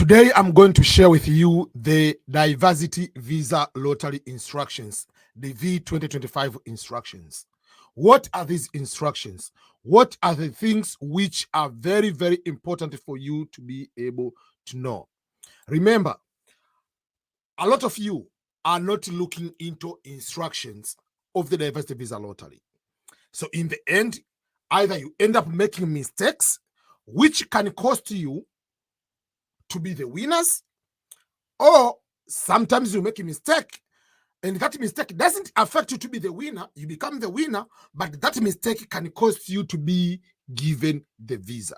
Today, I'm going to share with you the Diversity Visa Lottery Instructions, the DV2025 instructions. What are these instructions? What are the things which are very, very important for you to be able to know? Remember, a lot of you are not looking into instructions of the Diversity Visa Lottery. So in the end, either you end up making mistakes, which can cost you to be the winners, or sometimes you make a mistake and that mistake doesn't affect you to be the winner. You become the winner, but that mistake can cost you to be given the visa.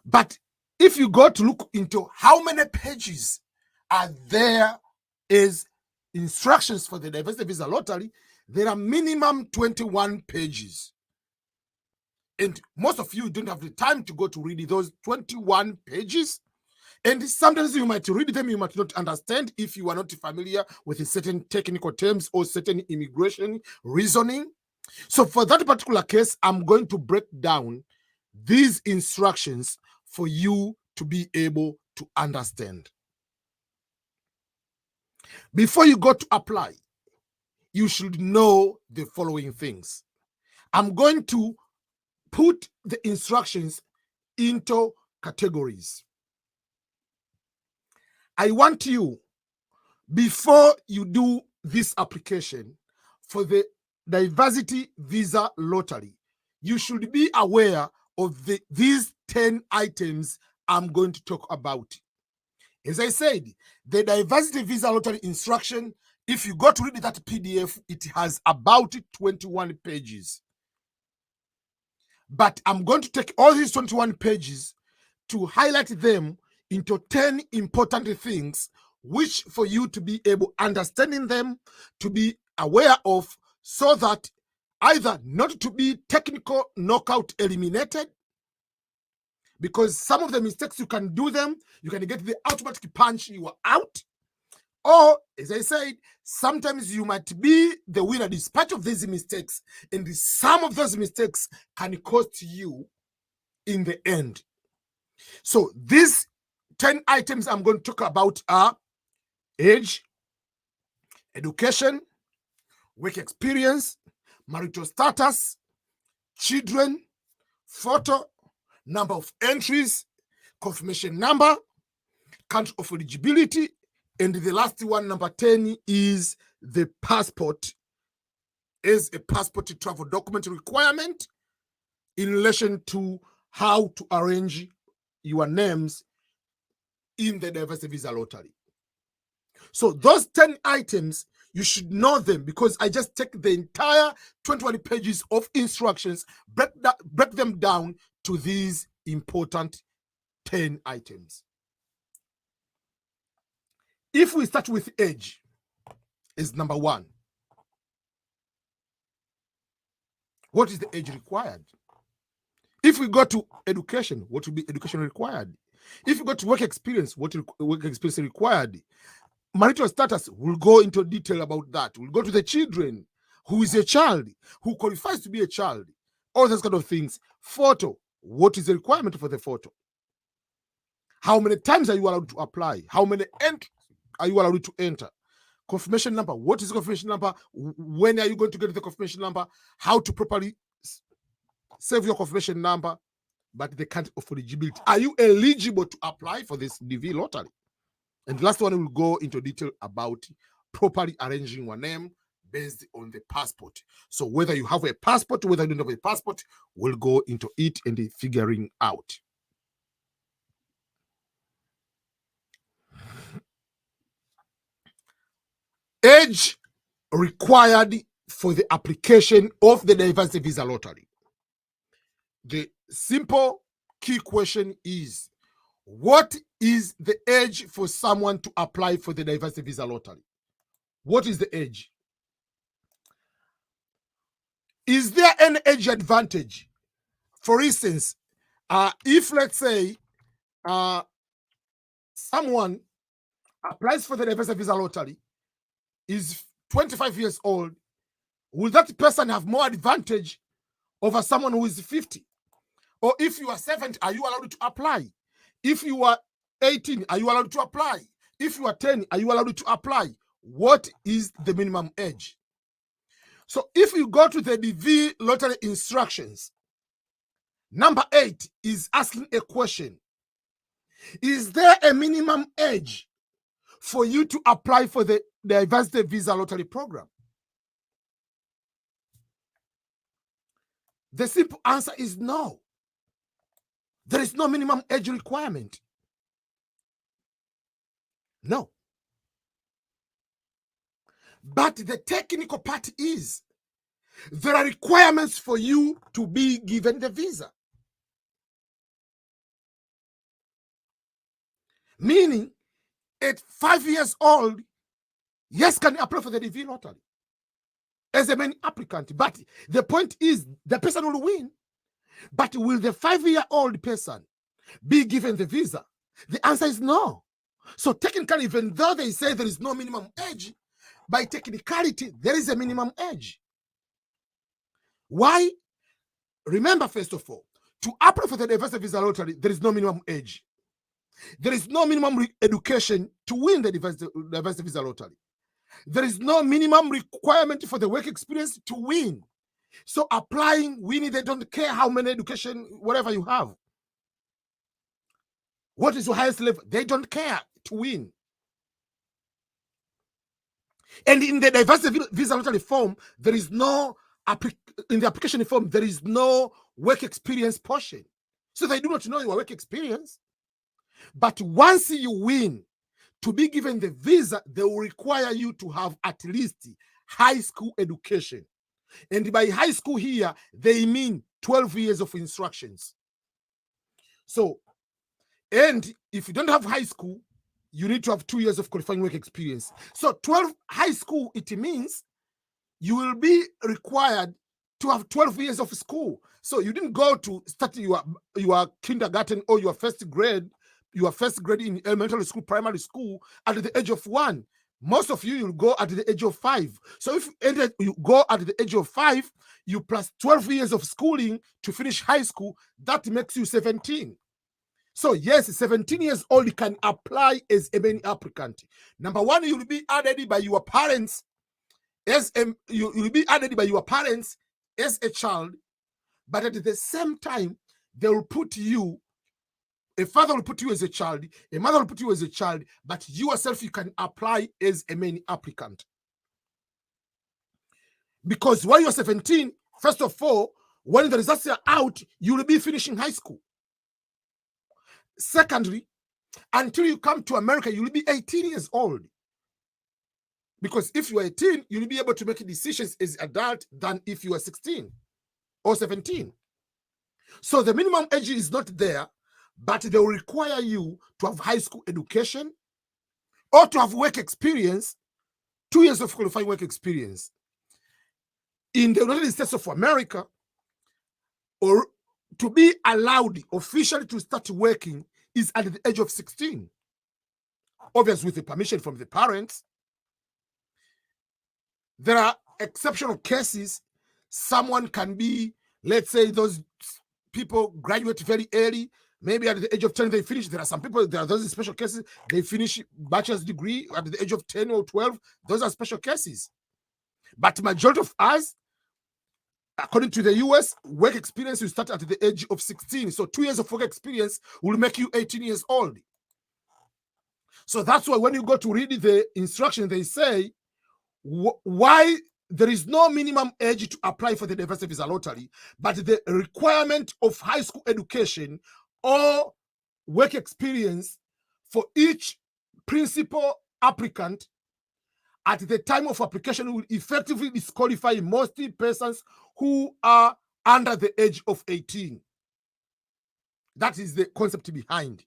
But if you go to look into how many pages are there as instructions for the Diversity Visa Lottery, there are minimum 21 pages. And most of you don't have the time to go to read those 21 pages. And sometimes you might read them, you might not understand if you are not familiar with certain technical terms or certain immigration reasoning. So for that particular case, I'm going to break down these instructions for you to be able to understand. Before you go to apply, you should know the following things. I'm going to put the instructions into categories. I want you, before you do this application for the Diversity Visa Lottery, you should be aware of these 10 items I'm going to talk about. As I said, the Diversity Visa Lottery instruction, if you go to read that PDF, it has about 21 pages. But I'm going to take all these 21 pages to highlight them into 10 important things, which for you to be able understanding them, to be aware of, so that either not to be technical knockout eliminated, because some of the mistakes you can do them, you can get the automatic punch, you are out. Or, as I said, sometimes you might be the winner despite of these mistakes, and some of those mistakes can cost you in the end. So these 10 items I'm going to talk about are age, education, work experience, marital status, children, photo, number of entries, confirmation number, country of eligibility, and the last one, number 10, is the passport, is a passport travel document requirement in relation to how to arrange your names in the Diversity Visa Lottery. So those 10 items, you should know them, because I just take the entire 21 pages of instructions, break them down to these important 10 items. If we start with age, is number 1. What is the age required? If we go to education, what will be education required? If you go to work experience, what work experience required? Marital status, we'll go into detail about that. We'll go to the children, who is a child, who qualifies to be a child, all those kind of things. Photo, what is the requirement for the photo? How many times are you allowed to apply? How many entries are you allowed to enter? Confirmation number, what is the confirmation number? When are you going to get the confirmation number? How to properly save your confirmation number, but the country of eligibility. Are you eligible to apply for this DV lottery? And the last one, will go into detail about properly arranging your name based on the passport. So whether you have a passport, whether you don't have a passport, we'll go into it and figuring out. Age required for the application of the Diversity Visa Lottery. The simple key question is, what is the age for someone to apply for the Diversity Visa Lottery? What is the age? Is there any age advantage? For instance, if let's say someone applies for the Diversity Visa Lottery, is 25 years old, will that person have more advantage over someone who is 50? Or if you are 70, are you allowed to apply? If you are 18, are you allowed to apply? If you are 10, are you allowed to apply? What is the minimum age? So if you go to the DV lottery instructions, number 8 is asking a question. Is there a minimum age for you to apply for the diversity visa lottery program? The simple answer is no. There is no minimum age requirement. No. But the technical part is there are requirements for you to be given the visa. Meaning, at 5 years old, yes, can apply for the DV lottery as a main applicant. But the point is, the person will win. But will the 5-year-old person be given the visa? The answer is no. So technically, even though they say there is no minimum age, by technicality, there is a minimum age. Why? Remember, first of all, to apply for the diversity visa lottery, there is no minimum age. There is no minimum education to win the diversity visa lottery. There is no minimum requirement for the work experience to win. So applying, winning, they don't care how many education, whatever you have. What is your highest level? They don't care to win. And in the diversity visa lottery form, there is no, in the application form, there is no work experience portion. So they do not know your work experience. But once you win, to be given the visa, they will require you to have at least high school education. And by high school here, they mean 12 years of instructions. So, and if you don't have high school, you need to have 2 years of qualifying work experience. So 12 high school, it means you will be required to have 12 years of school. So you didn't go to start your kindergarten or your first grade in elementary school, primary school at the age of 1. Most of you will go at the age of 5. So if you go at the age of 5, you plus 12 years of schooling to finish high school, that makes you 17. So yes, 17 years old can apply as a main applicant. Number one, you will be added by your parents as you will be added by your parents as a child, but at the same time, they will put you. A father will put you as a child, a mother will put you as a child, but you yourself, you can apply as a main applicant. Because while you're 17, first of all, when the results are out, you will be finishing high school. Secondly, until you come to America, you will be 18 years old. Because if you are 18, you'll be able to make decisions as an adult than if you are 16 or 17. So the minimum age is not there, but they will require you to have high school education or to have work experience, 2 years of qualifying work experience. In the United States of America, or to be allowed officially to start working is at the age of 16. Obviously, with the permission from the parents. There are exceptional cases. Someone can be, let's say, those people graduate very early. Maybe at the age of 10, they finish. There are some people, there are those special cases, they finish bachelor's degree at the age of 10 or 12. Those are special cases. But majority of us, according to the US, work experience will start at the age of 16. So 2 years of work experience will make you 18 years old. So that's why when you go to read the instruction, they say, why there is no minimum age to apply for the diversity visa lottery, but the requirement of high school education or work experience for each principal applicant at the time of application will effectively disqualify most persons who are under the age of 18. That is the concept behind.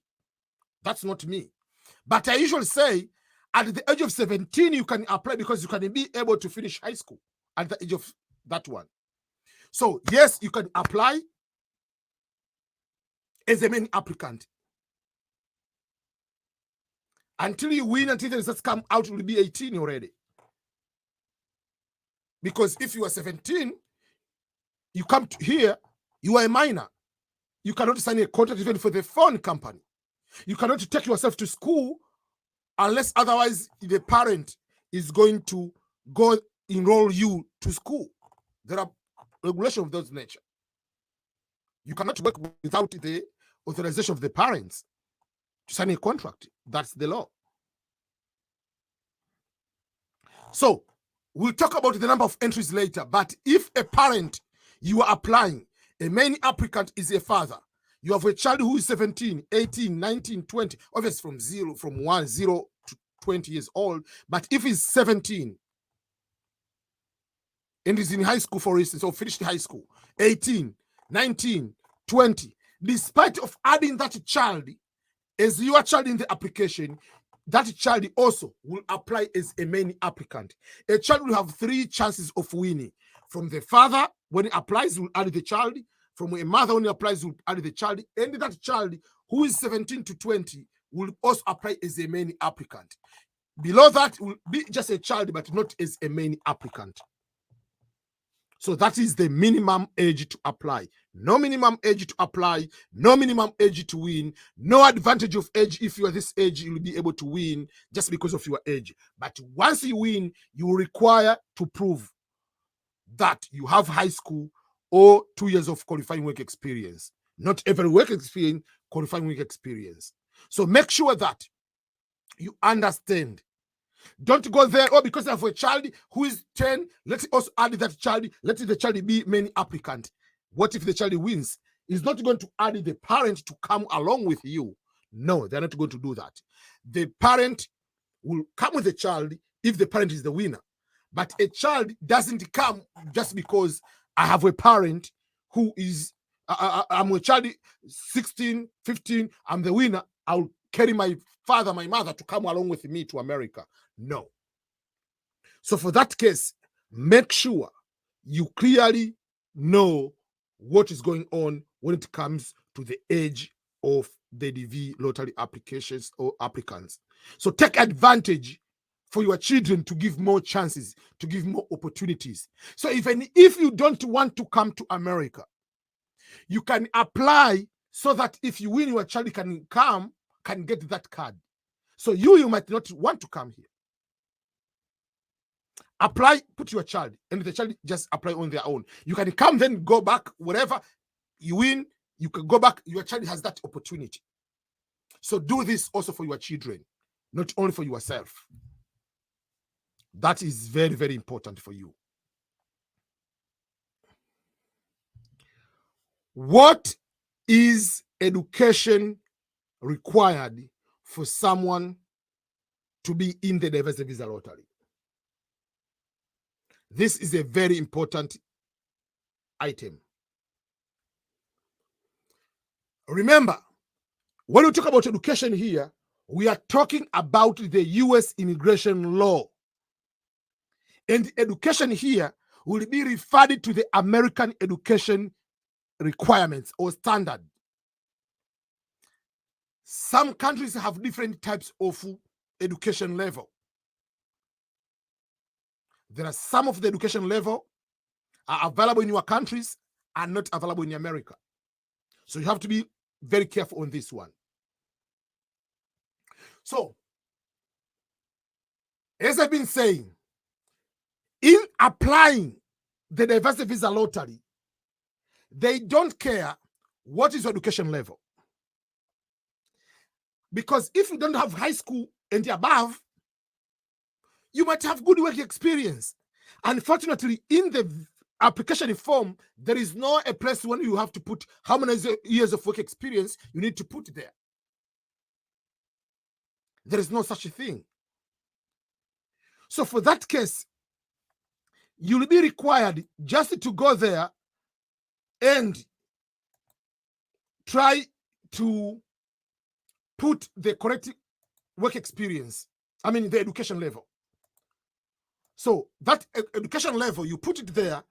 That's not me. But I usually say at the age of 17, you can apply because you can be able to finish high school at the age of that one. So yes, you can apply as a main applicant. Until you win, until the results come out, you will be 18 already. Because if you are 17, you come to here, you are a minor. You cannot sign a contract even for the phone company. You cannot take yourself to school unless otherwise the parent is going to go enroll you to school. There are regulations of those nature. You cannot work without the authorization of the parents to sign a contract. That's the law. So we'll talk about the number of entries later, but if a parent you are applying, a main applicant is a father, you have a child who is 17, 18, 19, 20, obviously from 1, 0 to 20 years old, but if he's 17 and is in high school, for instance, or finished high school, 18, 19, 20, despite of adding that child as your child in the application, that child also will apply as a main applicant. A child will have 3 chances of winning. From the father, when he applies, will add the child. From a mother, when he applies, will add the child. And that child who is 17 to 20 will also apply as a main applicant. Below that will be just a child, but not as a main applicant. So that is the minimum age to apply. No minimum age to apply, no minimum age to win, no advantage of age. If you are this age, you will be able to win just because of your age. But once you win, you will require to prove that you have high school or 2 years of qualifying work experience. Not every work experience, qualifying work experience. So make sure that you understand. Don't go there, oh, because I have a child who is 10, let's also add that child, let the child be main applicant. What if the child wins? He's not going to add the parent to come along with you. No, they're not going to do that. The parent will come with the child if the parent is the winner. But a child doesn't come just because I have a parent who is, I'm a child 16, 15, I'm the winner, I'll carry my father, my mother to come along with me to America. No. So for that case, make sure you clearly know what is going on when it comes to the age of the DV lottery applications or applicants. So take advantage for your children to give more chances, to give more opportunities. So even if you don't want to come to America, you can apply so that if you win, your child can come, can get that card. So you might not want to come here. Apply, put your child, and the child just apply on their own. You can come, then go back, whatever you win, you can go back. Your child has that opportunity. So do this also for your children, not only for yourself. That is very, very important for you. What is education required for someone to be in the diversity visa lottery? This is a very important item. Remember, when we talk about education here, we are talking about the US immigration law. And education here will be referred to the American education requirements or standard. Some countries have different types of education level. There are some of the education level are available in your countries and not available in America. So you have to be very careful on this one. So, as I've been saying, in applying the diversity visa lottery, they don't care what is your education level. Because if you don't have high school and above, you might have good work experience. Unfortunately, in the application form, there is no a place when you have to put how many years of work experience you need to put there. There is no such a thing. So for that case, you'll be required just to go there and try to put the correct work experience, I mean the education level. So that education level, you put it there,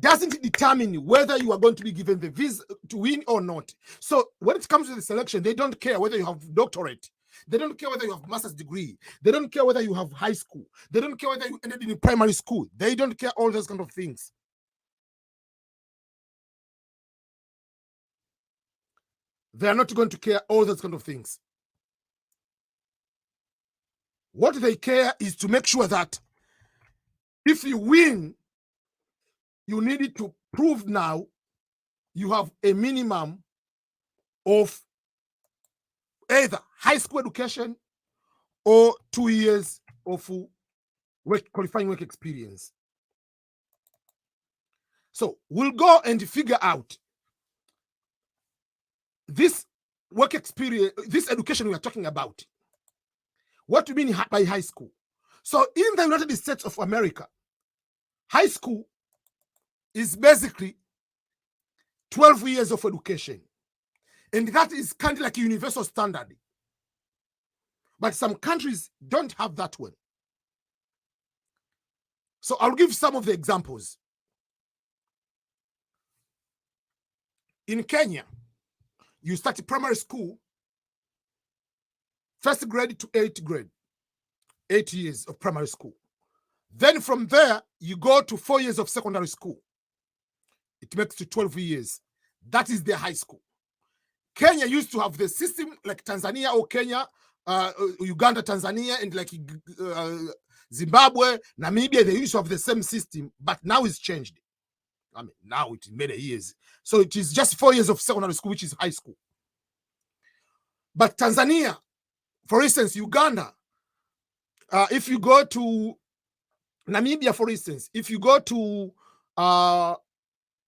doesn't determine whether you are going to be given the visa to win or not. So when it comes to the selection, they don't care whether you have doctorate. They don't care whether you have master's degree. They don't care whether you have high school. They don't care whether you ended in primary school. They don't care all those kind of things. They are not going to care all those kind of things. What they care is to make sure that if you win, you need to prove now you have a minimum of either high school education or 2 years of qualifying work experience. So we'll go and figure out this work experience, this education we are talking about. What do you mean by high school? So in the United States of America, high school is basically 12 years of education. And that is kind of like a universal standard. But some countries don't have that one. So I'll give some of the examples. In Kenya, you start primary school, 1st grade to 8th grade, 8 years of primary school. Then from there, you go to 4 years of secondary school. It makes to 12 years. That is their high school. Kenya used to have the system like Tanzania or Kenya, Uganda, Tanzania, and like Zimbabwe, Namibia, they used to have the same system, but now it's changed. I mean, now it's many years. So it is just 4 years of secondary school, which is high school. But Tanzania, for instance, Uganda, if you go to Namibia, for instance, if you go to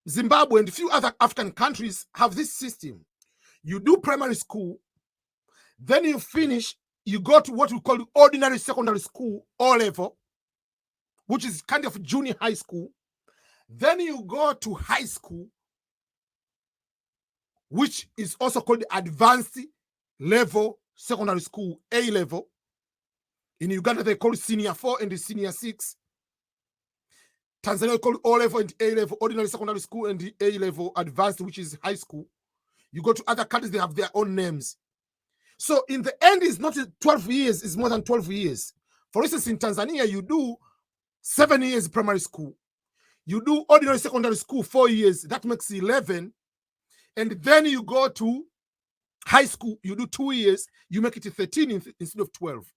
Zimbabwe and a few other African countries have this system. You do primary school, then you finish, you go to what we call ordinary secondary school, O level, which is kind of junior high school. Then you go to high school, which is also called advanced level secondary school, A level. In Uganda, they call it senior 4 and senior 6. Tanzania, they call it O level and A level, ordinary secondary school, and the A level advanced, which is high school. You go to other countries, they have their own names. So in the end, it's not 12 years, it's more than 12 years. For instance, in Tanzania, you do 7 years primary school. You do ordinary secondary school 4 years. That makes 11. And then you go to high school, you do 2 years, you make it 13 instead of 12.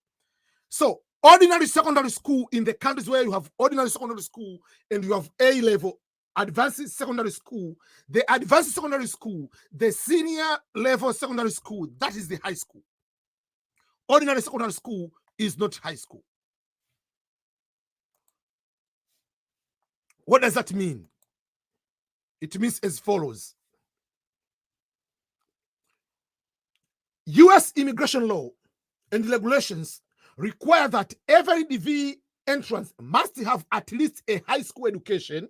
So ordinary secondary school in the countries where you have ordinary secondary school and you have A level, advanced secondary school, the advanced secondary school, the senior level secondary school, that is the high school. Ordinary secondary school is not high school. What does that mean? It means as follows. US immigration law and regulations require that every DV entrant must have at least a high school education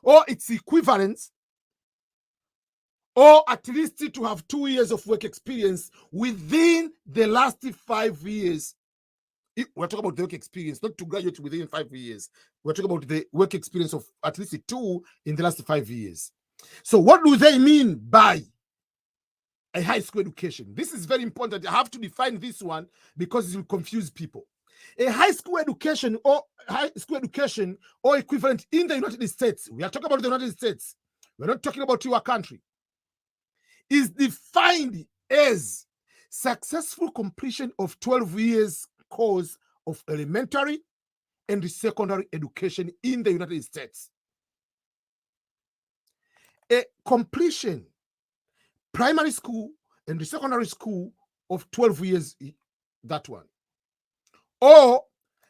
or its equivalent, or at least to have 2 years of work experience within the last 5 years. We're talking about the work experience, not to graduate within 5 years. We're talking about the work experience of at least 2 in the last 5 years. So what do they mean by a high school education? This is very important. I have to define this one because it will confuse people. A high school education or equivalent in the United States, we are talking about the United States, we're not talking about your country, is defined as successful completion of 12 years course of elementary and secondary education in the United States. A completion primary school and the secondary school of 12 years, that one. Or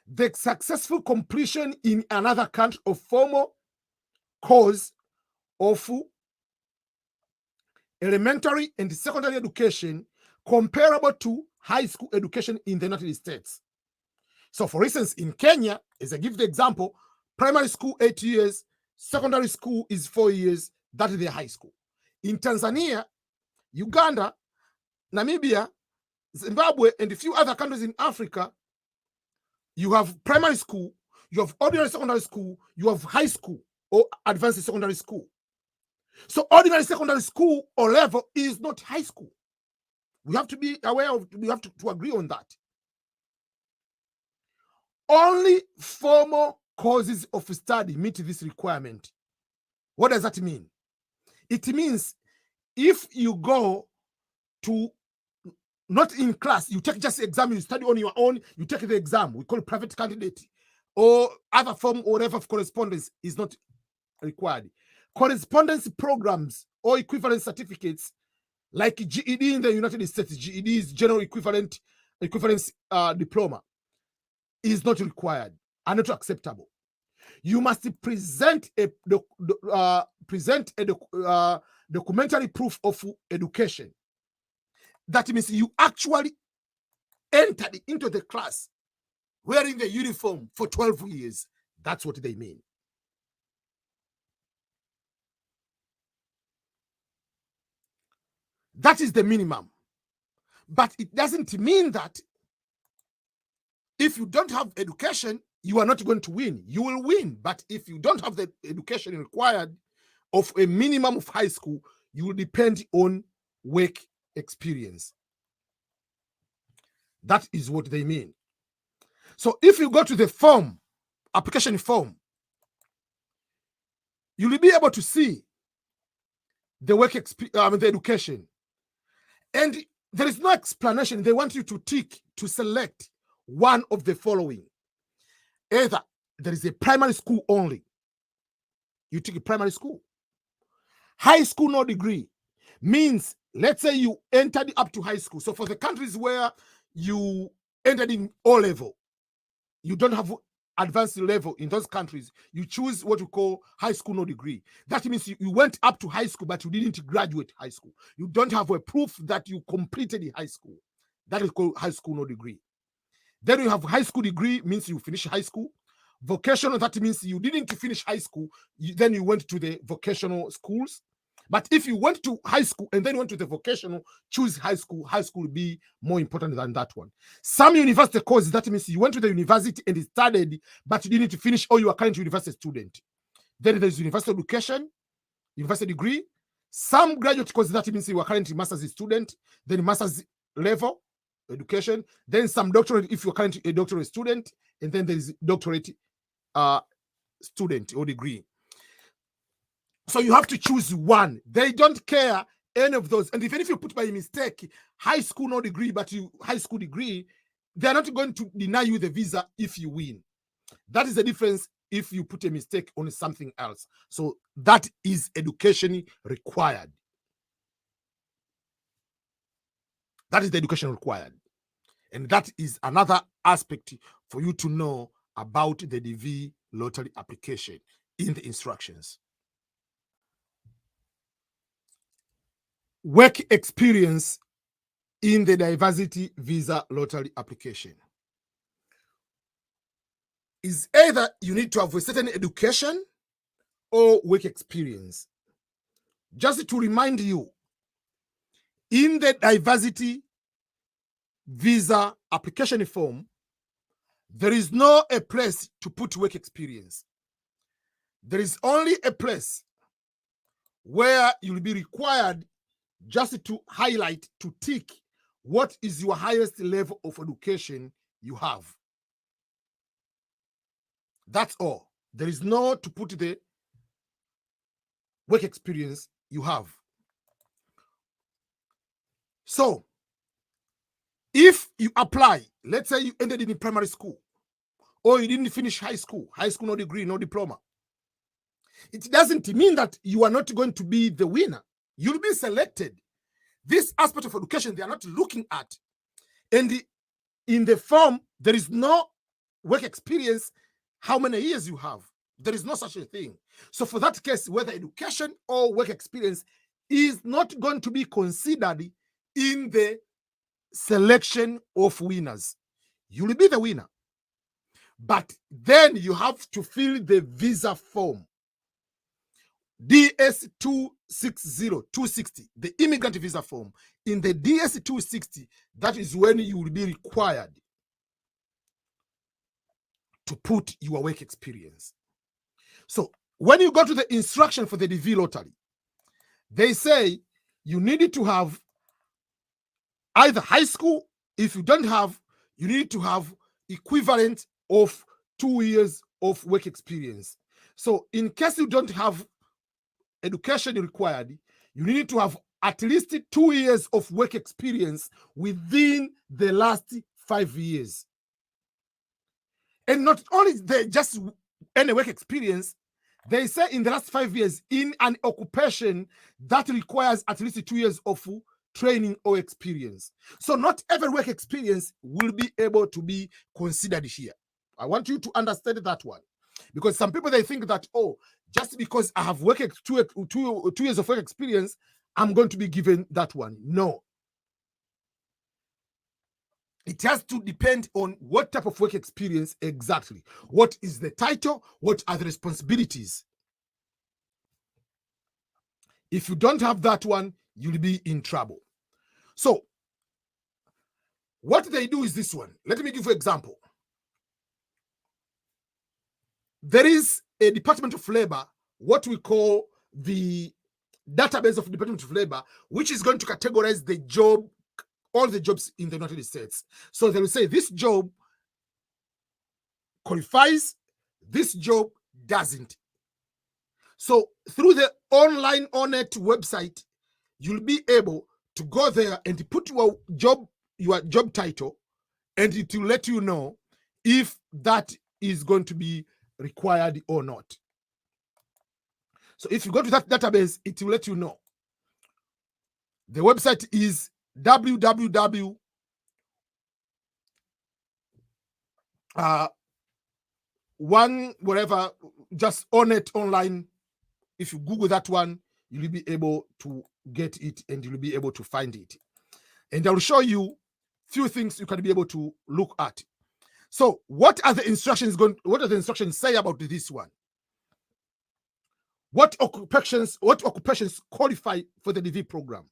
the successful completion in another country of formal course of elementary and secondary education comparable to high school education in the United States. So for instance, in Kenya, as I give the example, primary school 8 years, secondary school is 4 years, that is the high school. In Tanzania, Uganda, Namibia, Zimbabwe, and a few other countries in Africa, you have primary school, you have ordinary secondary school, you have high school or advanced secondary school. So ordinary secondary school or level is not high school. We have to be aware of, we have to agree on that. Only formal courses of study meet this requirement. What does that mean? It means if you go to not in class. You take just the exam, you study on your own, you take the exam. We call it private candidate or other form or whatever of correspondence is not required. Correspondence programs or equivalent certificates like GED in the United States, GED is general equivalence diploma, is not required and not acceptable. You must present a documentary proof of education. That means you actually entered into the class wearing the uniform for 12 years. That's what they mean. That is the minimum. But it doesn't mean that if you don't have education, you are not going to win. You will win. But if you don't have the education required of a minimum of high school, you will depend on work experience. That is what they mean. So if you go to the form, application form, you will be able to see the work the education. And there is no explanation. They want you to tick to select one of the following. Either there is a primary school only. You take a primary school. High school, no degree, means, let's say you entered up to high school. So for the countries where you entered in O level, you don't have advanced level in those countries, you choose what we call high school, no degree. That means you went up to high school, but you didn't graduate high school. You don't have a proof that you completed the high school. That is called high school, no degree. Then you have high school degree, means you finish high school. Vocational, that means you didn't finish high school, then you went to the vocational schools. But if you went to high school and then went to the vocational, choose high school. High school will be more important than that one. Some university courses, that means you went to the university and studied, but you didn't finish, or you are current university student. Then there's university education, university degree. Some graduate courses, that means you are currently master's student, then master's level education, then some doctorate if you're currently a doctorate student, and then there is doctorate student or degree. So you have to choose one. They don't care any of those. And even if you put by mistake high school no degree, but you high school degree, they're not going to deny you the visa if you win. That is the difference if you put a mistake on something else. So that is education required. That is the education required. And that is another aspect for you to know about the DV lottery application in the instructions. Work experience in the diversity visa lottery application is either you need to have a certain education or work experience. Just to remind you, in the diversity visa application form, there is no a place to put work experience. There is only a place where you'll be required just to highlight, to tick what is your highest level of education you have. That's all. There is no to put the work experience you have. So if you apply, let's say you ended in primary school, or you didn't finish high school no degree, no diploma, it doesn't mean that you are not going to be the winner. You'll be selected. This aspect of education they are not looking at. And in the form, there is no work experience, how many years you have. There is no such a thing. So for that case, whether education or work experience is not going to be considered in the selection of winners. You'll be the winner. But then you have to fill the visa form. DS-260, the immigrant visa form. In the DS-260, that is when you will be required to put your work experience. So when you go to the instruction for the DV lottery, they say you need to have either high school. If you don't have, you need to have equivalent of 2 years of work experience. So in case you don't have education required, you need to have at least 2 years of work experience within the last 5 years. And not only they just any work experience, they say in the last 5 years in an occupation that requires at least 2 years of training or experience. So not every work experience will be able to be considered here. I want you to understand that one, because some people, they think that, oh, just because I have work 2 years of work experience, I'm going to be given that one. No. It has to depend on what type of work experience exactly. What is the title? What are the responsibilities? If you don't have that one, you'll be in trouble. So what they do is this one. Let me give you an example. There is a Department of Labor, what we call the database of Department of Labor, which is going to categorize the job, all the jobs in the United States. So they will say this job qualifies, this job doesn't. So through the online ONET website, you'll be able to go there and put your job title, and it will let you know if that is going to be required or not. So if you go to that database, it will let you know. The website is www. Just ONET online. If you Google that one, you'll be able to get it and you'll be able to find it. And I will show you few things you can be able to look at. So what are the instructions say about this one? What occupations qualify for the DV program?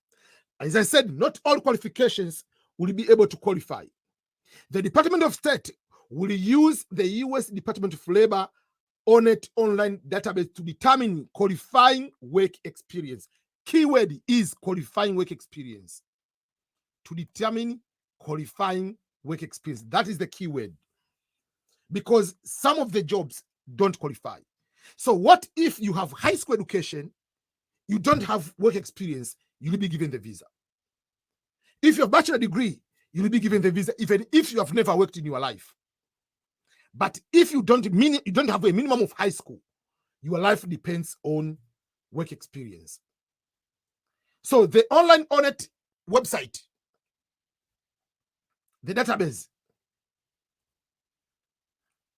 As I said, not all qualifications will be able to qualify. The Department of State will use the U.S. Department of Labor ONET online database to determine qualifying work experience. Keyword is qualifying work experience. To determine qualifying work experience. That is the keyword. Because some of the jobs don't qualify. So what if you have high school education, you don't have work experience, you'll be given the visa. If you have bachelor degree, you'll be given the visa even if you have never worked in your life. But if you don't have a minimum of high school, your life depends on work experience. So the online ONET website, the database,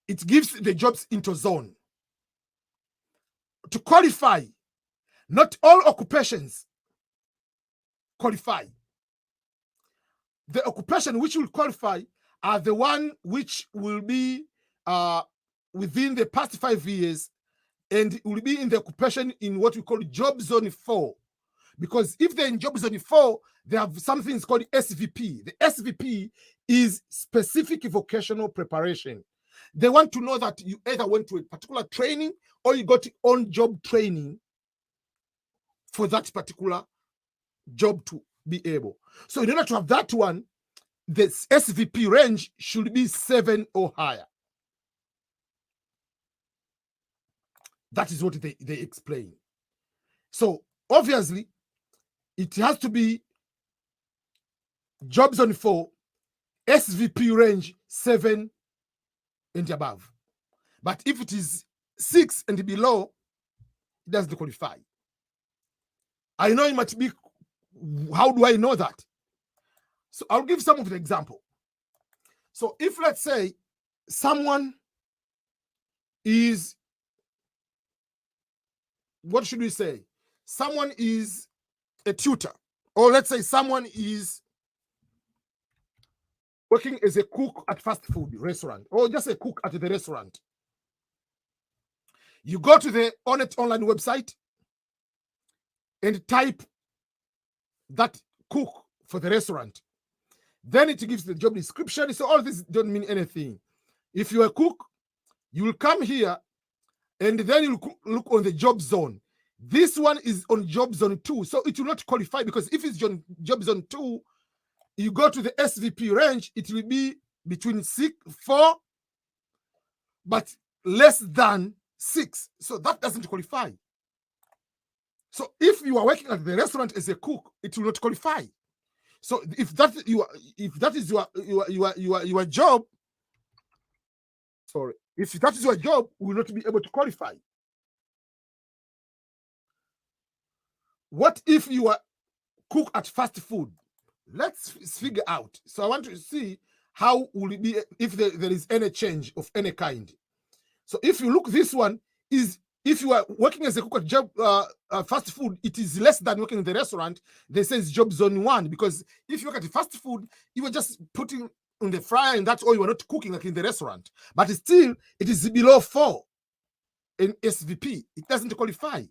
it gives the jobs into zone. To qualify, not all occupations qualify. The occupation which will qualify are the one which will be within the past 5 years, and will be in the occupation in what we call job zone 4. Because if they're in job zone 4, they have something called SVP. The SVP is specific vocational preparation. They want to know that you either went to a particular training or you got on-job training for that particular job to be able. So in order to have that one, the SVP range should be 7 or higher. That is what they explain. So obviously, it has to be job zone 4, SVP range 7 and above. But if it is 6 and below, it doesn't qualify. I know it might be, how do I know that? So I'll give some of the example. So if, let's say, someone is, what should we say? Someone is a tutor, or let's say someone is working as a cook at fast food restaurant, or just a cook at the restaurant. You go to the ONET online website and type that cook for the restaurant. Then it gives the job description. So all this don't mean anything. If you're a cook, you will come here and then you look on the job zone. This one is on job zone 2, so it will not qualify, because if it's job zone 2, you go to the SVP range, it will be between 4, but less than 6. So that doesn't qualify. So if you are working at the restaurant as a cook, it will not qualify. So if that is your job, sorry, if that is your job, we will not be able to qualify. What if you are cook at fast food? Let's figure out. So I want to see how will it be if there is any change of any kind. So if you look, this one is, if you are working as a cook at job fast food, it is less than working in the restaurant. They say it's job zone 1, because if you work at fast food, you were just putting on the fryer and that's all, you are not cooking like in the restaurant. But still, it is below 4 in SVP. It doesn't qualify.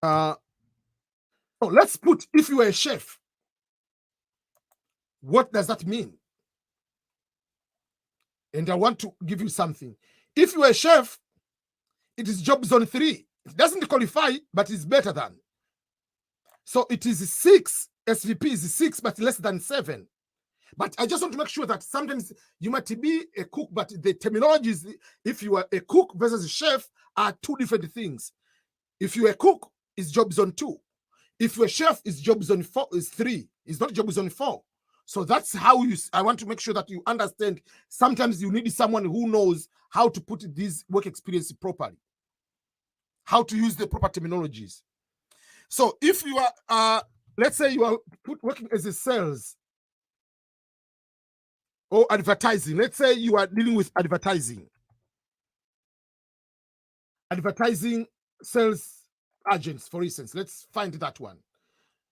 So let's put, if you are a chef, what does that mean? And I want to give you something. If you are a chef, it is job zone 3. It doesn't qualify, but it's better than. So it is 6. SVP is 6, but less than 7. But I just want to make sure that sometimes you might be a cook, but the terminologies, if you are a cook versus a chef, are 2 different things. If you're a cook, it's job zone 2. If you're a chef, it's job zone 4, is 3. It's not job zone 4. So that's how I want to make sure that you understand. Sometimes you need someone who knows how to put this work experience properly, how to use the proper terminologies. So if you are, let's say you are working as a sales or advertising. Let's say you are dealing with advertising sales agents, for instance. Let's find that one.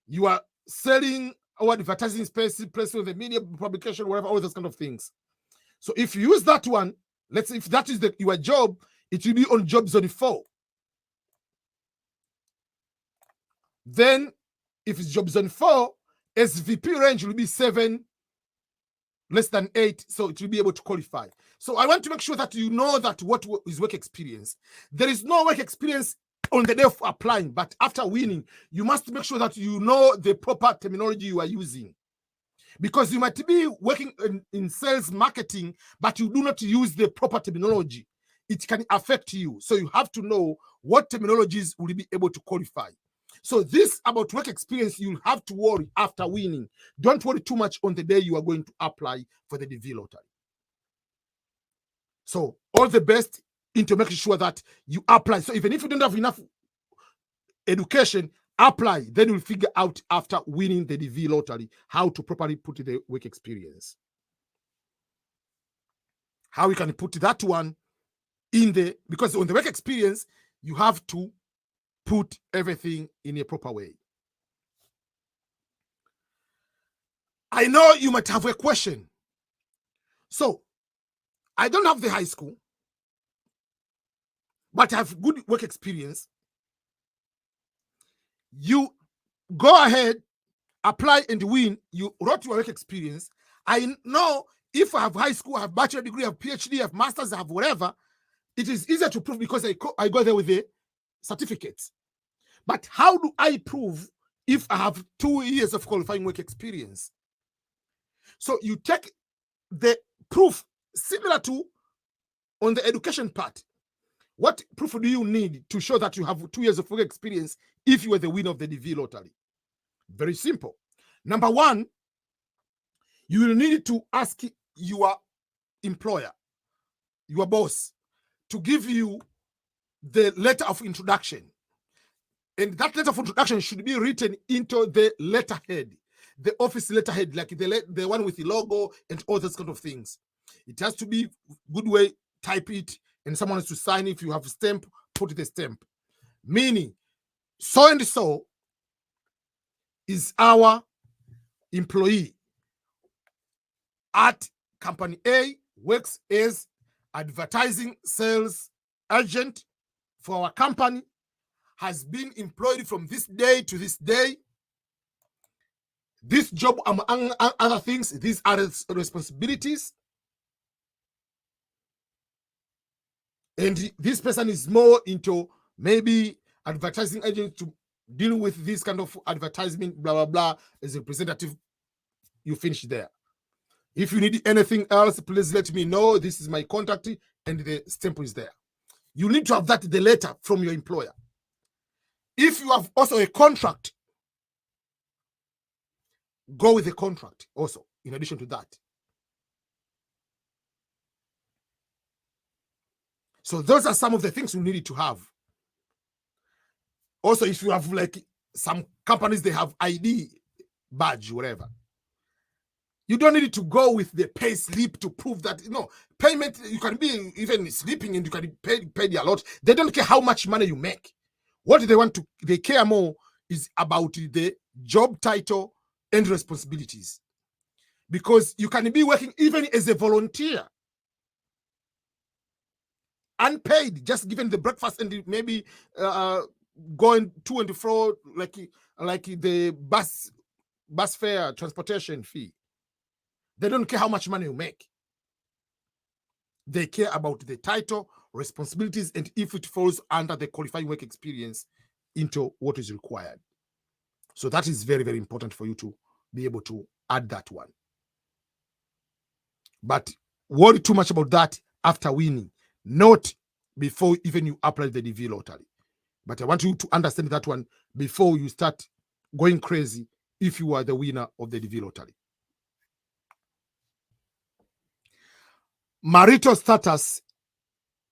You are selling or advertising space, placing the media, publication, whatever, all those kind of things. So if you use that one, let's say if that is your job, it will be on job zone 4. Then if it's job zone 4, SVP range will be 7, less than 8, so it will be able to qualify. So I want to make sure that you know that what is work experience. There is no work experience on the day of applying, but after winning, you must make sure that you know the proper terminology you are using. Because you might be working in sales marketing, but you do not use the proper terminology. It can affect you. So you have to know what terminologies will be able to qualify. So this about work experience, you'll have to worry after winning. Don't worry too much on the day you are going to apply for the DV lottery. So all the best into making sure that you apply. So even if you don't have enough education, apply. Then you'll figure out after winning the DV lottery how to properly put the work experience. How we can put that one in the, because on the work experience, you have to put everything in a proper way. I know you might have a question. So I don't have the high school, but I have good work experience. You go ahead, apply and win. You wrote your work experience. I know if I have high school, I have bachelor degree, I have PhD, I have masters, I have whatever, it is easier to prove because I go there with the certificates. But how do I prove if I have 2 years of qualifying work experience? So you take the proof similar to on the education part. What proof do you need to show that you have 2 years of work experience if you were the winner of the DV lottery? Very simple. Number 1, you will need to ask your employer, your boss, to give you the letter of introduction. And that letter of introduction should be written into the letterhead, the office letterhead, like the one with the logo and all those kind of things. It has to be good way, type it, and someone has to sign. If you have a stamp, put the stamp. Meaning, so and so is our employee at company A, works as advertising sales agent for our company, has been employed from this day to this day. This job, among other things, these are responsibilities. And this person is more into maybe advertising agent to deal with this kind of advertisement, blah, blah, blah, as a representative. You finish there. If you need anything else, please let me know. This is my contact, and the stamp is there. You need to have that, the letter from your employer. If you have also a contract, go with the contract also, in addition to that. So those are some of the things you need to have. Also, if you have, like, some companies, they have ID badge, whatever. You don't need to go with the pay slip to prove that, payment, you can be even sleeping and you can pay a lot. They don't care how much money you make. What they care more is about the job title and responsibilities. Because you can be working even as a volunteer, unpaid, just given the breakfast and maybe going to and fro, like the bus fare, transportation fee. They don't care how much money you make. They care about the title, responsibilities, and if it falls under the qualifying work experience into what is required. So that is very, very important for you to be able to add that one. But worry too much about that after winning, not before even you apply the DV lottery. But I want you to understand that one before you start going crazy if you are the winner of the DV lottery. Marital status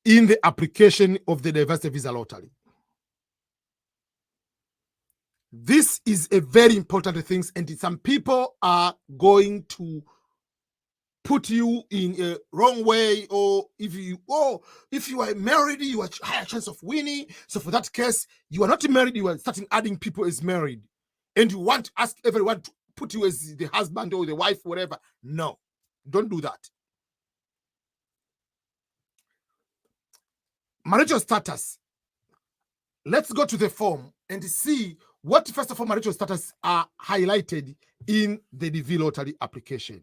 in the application of the diversity visa lottery. This is a very important thing, and some people are going to put you in a wrong way, or if you are married, you have a higher chance of winning. So for that case, you are not married, you are starting adding people as married, and you want to ask everyone to put you as the husband or the wife, whatever. No, don't do that. Marital status. Let's go to the form and see what, first of all, marital status are highlighted in the DV lottery application.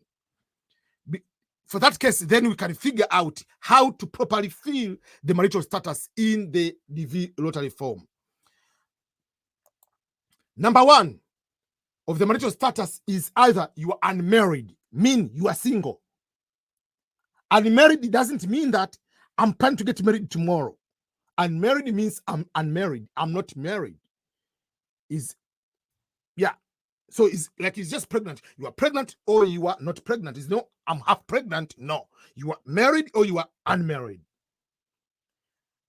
For that case, then we can figure out how to properly fill the marital status in the DV lottery form. Number one of the marital status is either you are unmarried, mean you are single. Unmarried doesn't mean that I'm planning to get married tomorrow. Unmarried means I'm unmarried. I'm not married. So it's like it's just pregnant. You are pregnant or you are not pregnant. It's no, I'm half pregnant. No, you are married or you are unmarried.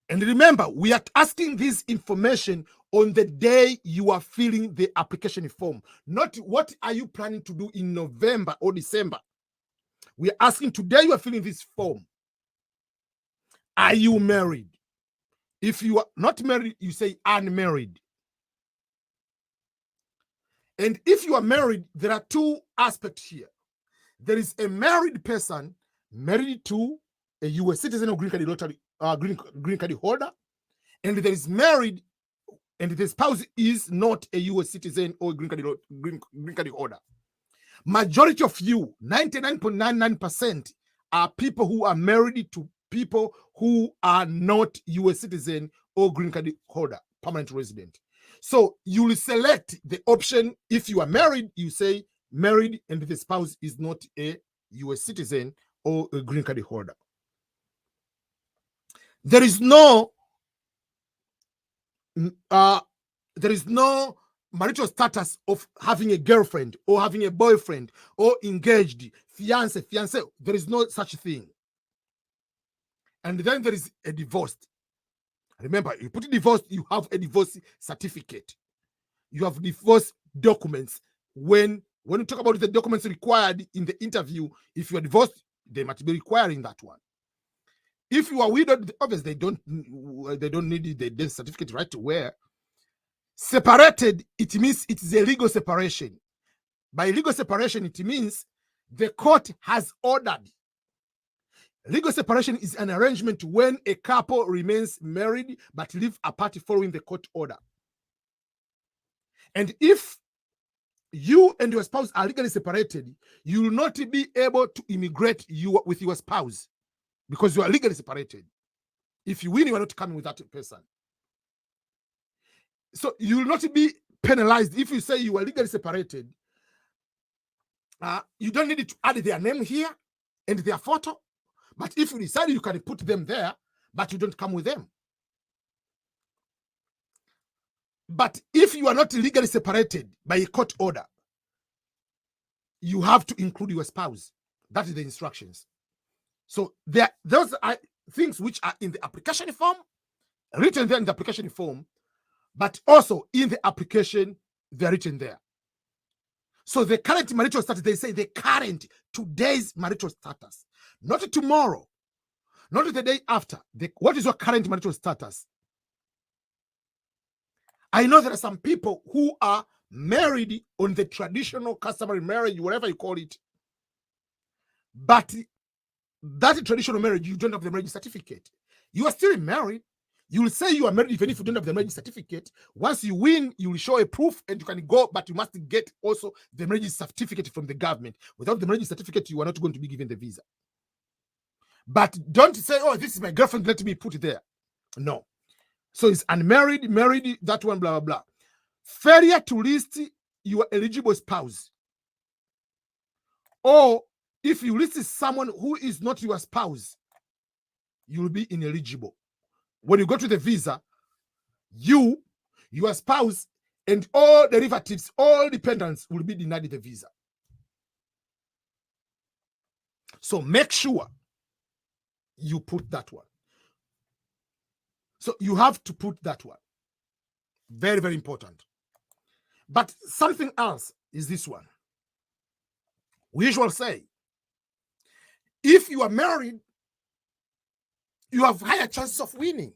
And remember, we are asking this information on the day you are filling the application form, not what are you planning to do in November or December. We are asking today you are filling this form. Are you married? If you are not married, you say unmarried. And if you are married, there are two aspects here. There is a married person married to a U.S. citizen or green card lottery, green card holder, and there is married and the spouse is not a U.S. citizen or green card holder. Majority of you, 99.99%, are people who are married to people who are not U.S. citizen or green card holder, permanent resident. So you will select the option. If you are married, you say married and the spouse is not a U.S. citizen or a green card holder. There is no marital status of having a girlfriend or having a boyfriend or engaged, fiance. There is no such thing. And then there is a divorce. Remember, you put divorce, you have a divorce certificate. You have divorce documents. When you talk about the documents required in the interview, if you are divorced, they might be requiring that one. If you are widowed, obviously they don't need the death certificate right to wear. Separated, it means it is a legal separation. By legal separation, it means the court has ordered. Legal separation is an arrangement when a couple remains married but live apart following the court order. And if you and your spouse are legally separated, you will not be able to immigrate with your spouse because you are legally separated. If you win, you are not coming with that person. So you will not be penalized if you say you are legally separated. You don't need to add their name here and their photo, But if you decide you can put them there, but you don't come with them. But if you are not legally separated by a court order, you have to include your spouse. That is the instructions. So those are things which are in the application form, written there in the application form, but also in the application, they're written there. So the current marital status, they say the current, today's marital status, not tomorrow, not the day after. What is your current marital status? I know there are some people who are married on the traditional customary marriage, whatever you call it, but that traditional marriage, you don't have the marriage certificate. You are still married. You will say you are married even if you don't have the marriage certificate. Once you win, you will show a proof and you can go, but you must get also the marriage certificate from the government. Without the marriage certificate, you are not going to be given the visa. But don't say, oh, this is my girlfriend, let me put it there. No. So it's unmarried, married, that one, blah, blah, blah. Failure to list your eligible spouse. Or if you list someone who is not your spouse, you will be ineligible. When you go to the visa, you, your spouse, and all derivatives, all dependents will be denied the visa. So make sure you put that one. So you have to put that one. Very, very important. But something else is this one. We usually say, if you are married, you have higher chances of winning.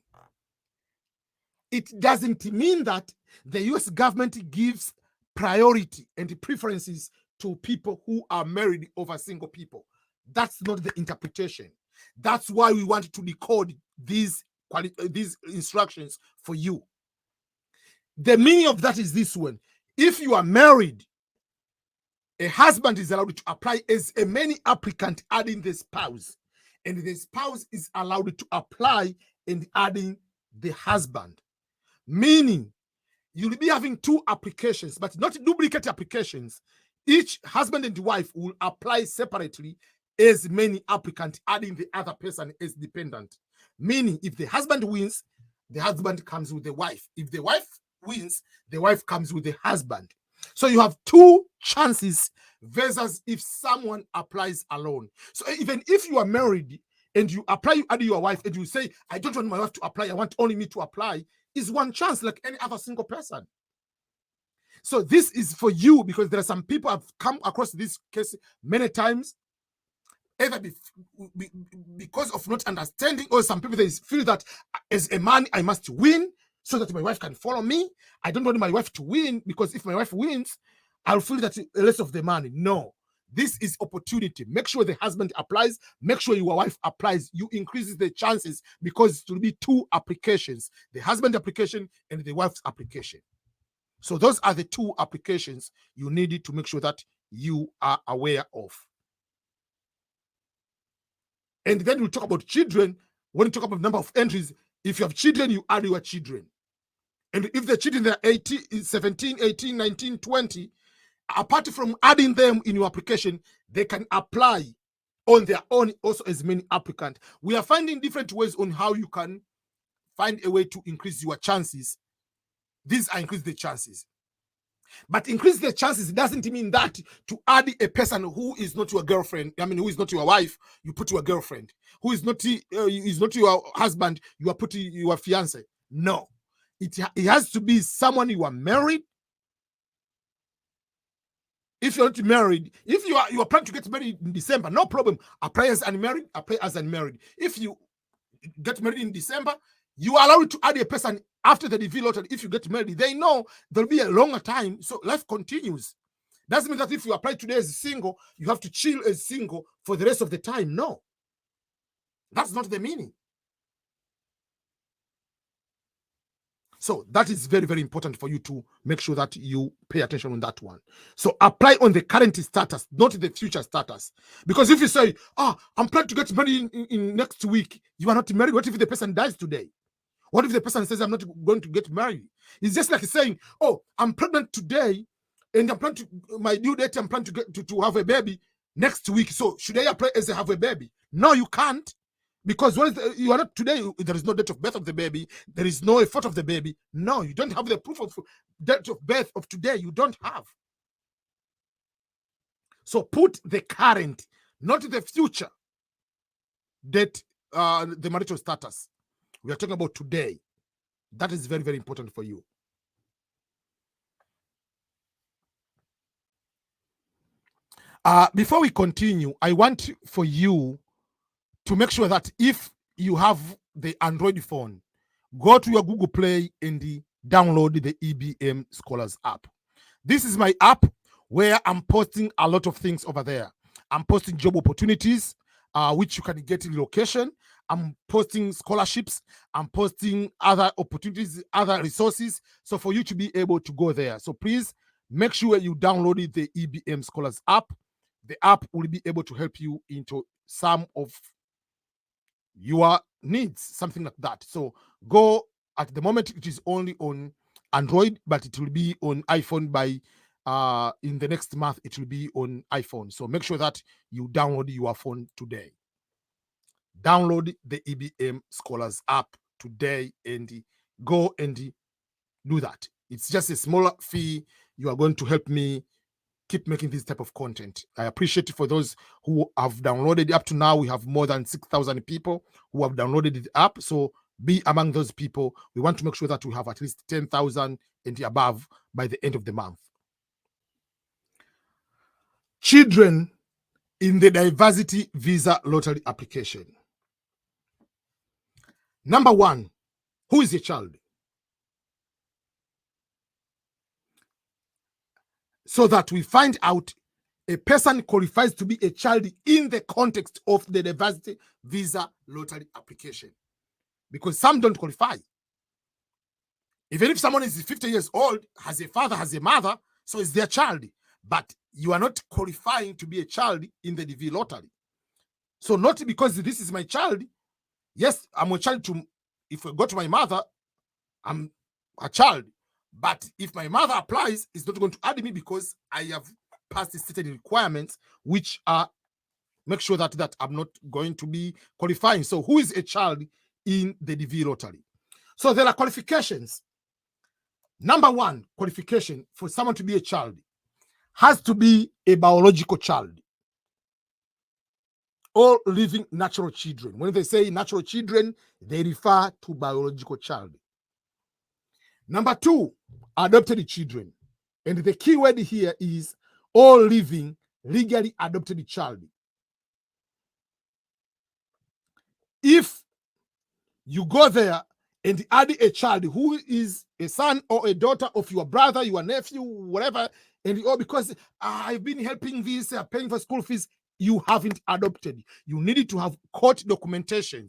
It doesn't mean that the US government gives priority and preferences to people who are married over single people. That's not the interpretation. That's why we want to decode these instructions for you. The meaning of that is this one. If you are married, a husband is allowed to apply as a many applicant adding the spouse, and the spouse is allowed to apply and adding the husband. Meaning, you'll be having two applications, but not duplicate applications. Each husband and wife will apply separately as many applicants, adding the other person as dependent. Meaning, if the husband wins, the husband comes with the wife. If the wife wins, the wife comes with the husband. So you have two chances versus if someone applies alone. So even if you are married and you apply, you add your wife, and you say, I don't want my wife to apply, I want only me to apply, is one chance like any other single person. So this is for you because there are some people have come across this case many times, either because of not understanding, or some people, they feel that as a man, I must win so that my wife can follow me. I don't want my wife to win because if my wife wins, I'll feel that less of the money. No, this is opportunity. Make sure the husband applies. Make sure your wife applies. You increases the chances because it will be two applications, the husband application and the wife's application. So those are the two applications you needed to make sure that you are aware of. And then we'll talk about children. When you talk about number of entries, if you have children, you add your children. And if the children are 18, 17, 18, 19, 20, apart from adding them in your application, they can apply on their own also as many applicants. We are finding different ways on how you can find a way to increase your chances. These are increase the chances. But increase the chances doesn't mean that to add a person who is not your girlfriend, who is not your wife, you put your girlfriend. Who is not your husband, you are putting your fiance. No. It has to be someone you are married. If you're not married, if you are planning to get married in December, no problem. Apply as unmarried, apply as unmarried. If you get married in December, you are allowed to add a person after the DV lottery. If you get married, they know there'll be a longer time, so life continues. Doesn't mean that if you apply today as single, you have to chill as single for the rest of the time. No. That's not the meaning. So that is very, very important for you to make sure that you pay attention on that one. So apply on the current status, not the future status. Because if you say, I'm planning to get married in next week, you are not married. What if the person dies today? What if the person says, I'm not going to get married? It's just like saying, I'm pregnant today and I'm planning to, my due date, I'm planning to have a baby next week. So should I apply as I have a baby? No, you can't. Because you are not today, there is no date of birth of the baby, there is no photo of the baby. No, you don't have the proof of date of birth of today. You don't have. So put the current, not the future date, the marital status. We are talking about today. That is very, very important for you. Before we continue, I want for you to make sure that if you have the Android phone, go to your Google Play and download the EBM Scholars app. This is my app where I'm posting a lot of things over there. I'm posting job opportunities, which you can get in location. I'm posting scholarships. I'm posting other opportunities, other resources. So for you to be able to go there. So please make sure you download the EBM Scholars app. The app will be able to help you into some of your needs, something like that. So go. At the moment, it is only on Android, but it will be on iPhone by in the next month. It will be on iPhone. So make sure that you download your phone today. Download the EBM Scholars app today and go and do that. It's just a smaller fee. You are going to help me keep making this type of content. I appreciate it for those who have downloaded it. Up to now, we have more than 6,000 people who have downloaded the app. So be among those people. We want to make sure that we have at least 10,000 and above by the end of the month. Children in the diversity visa lottery application. Number one, who is a child? So that we find out a person qualifies to be a child in the context of the diversity visa lottery application. Because some don't qualify. Even if someone is 50 years old, has a father, has a mother, so it's their child. But you are not qualifying to be a child in the DV lottery. So not because this is my child. Yes, I'm a child to, if I go to my mother, I'm a child. But if my mother applies, it's not going to add me because I have passed the certain requirements, which are make sure that I'm not going to be qualifying. So who is a child in the DV lottery? So there are qualifications. Number one qualification for someone to be a child has to be a biological child. All living natural children. When they say natural children, they refer to biological child. Number two, adopted children. And the key word here is all living legally adopted child. If you go there and add a child who is a son or a daughter of your brother, your nephew, whatever, and because I've been helping this, paying for school fees, you haven't adopted. You needed to have court documentation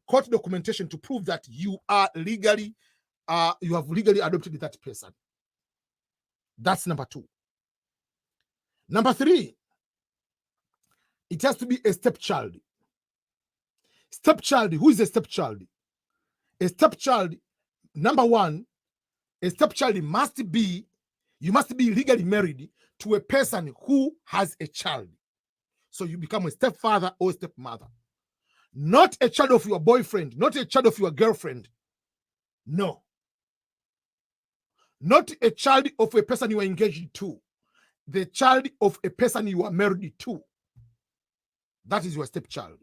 to prove that you are legally, you have legally adopted that person. That's number two. Number three, it has to be a stepchild. Stepchild, who is a stepchild? A stepchild, number one, a stepchild must be, you must be legally married to a person who has a child. So you become a stepfather or stepmother. Not a child of your boyfriend, not a child of your girlfriend. No. Not a child of a person you are engaged to. The child of a person you are married to. That is your stepchild.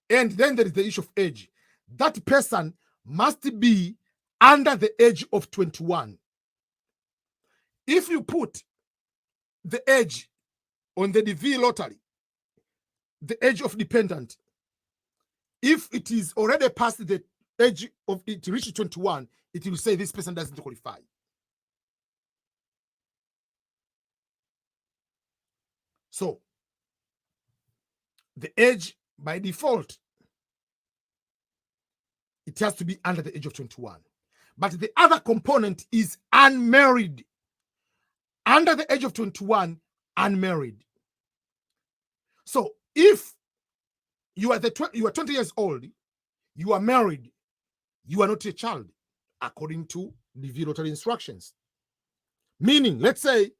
And then there is the issue of age. That person must be under the age of 21. If you put the age on the DV lottery, the age of dependent, if it is already past the age of it reaches 21, it will say this person doesn't qualify. So the age by default, it has to be under the age of 21. But the other component is unmarried. Under the age of 21, unmarried. So if you are 20 years old, you are married, you are not a child, according to DV lottery instructions. Meaning, let's say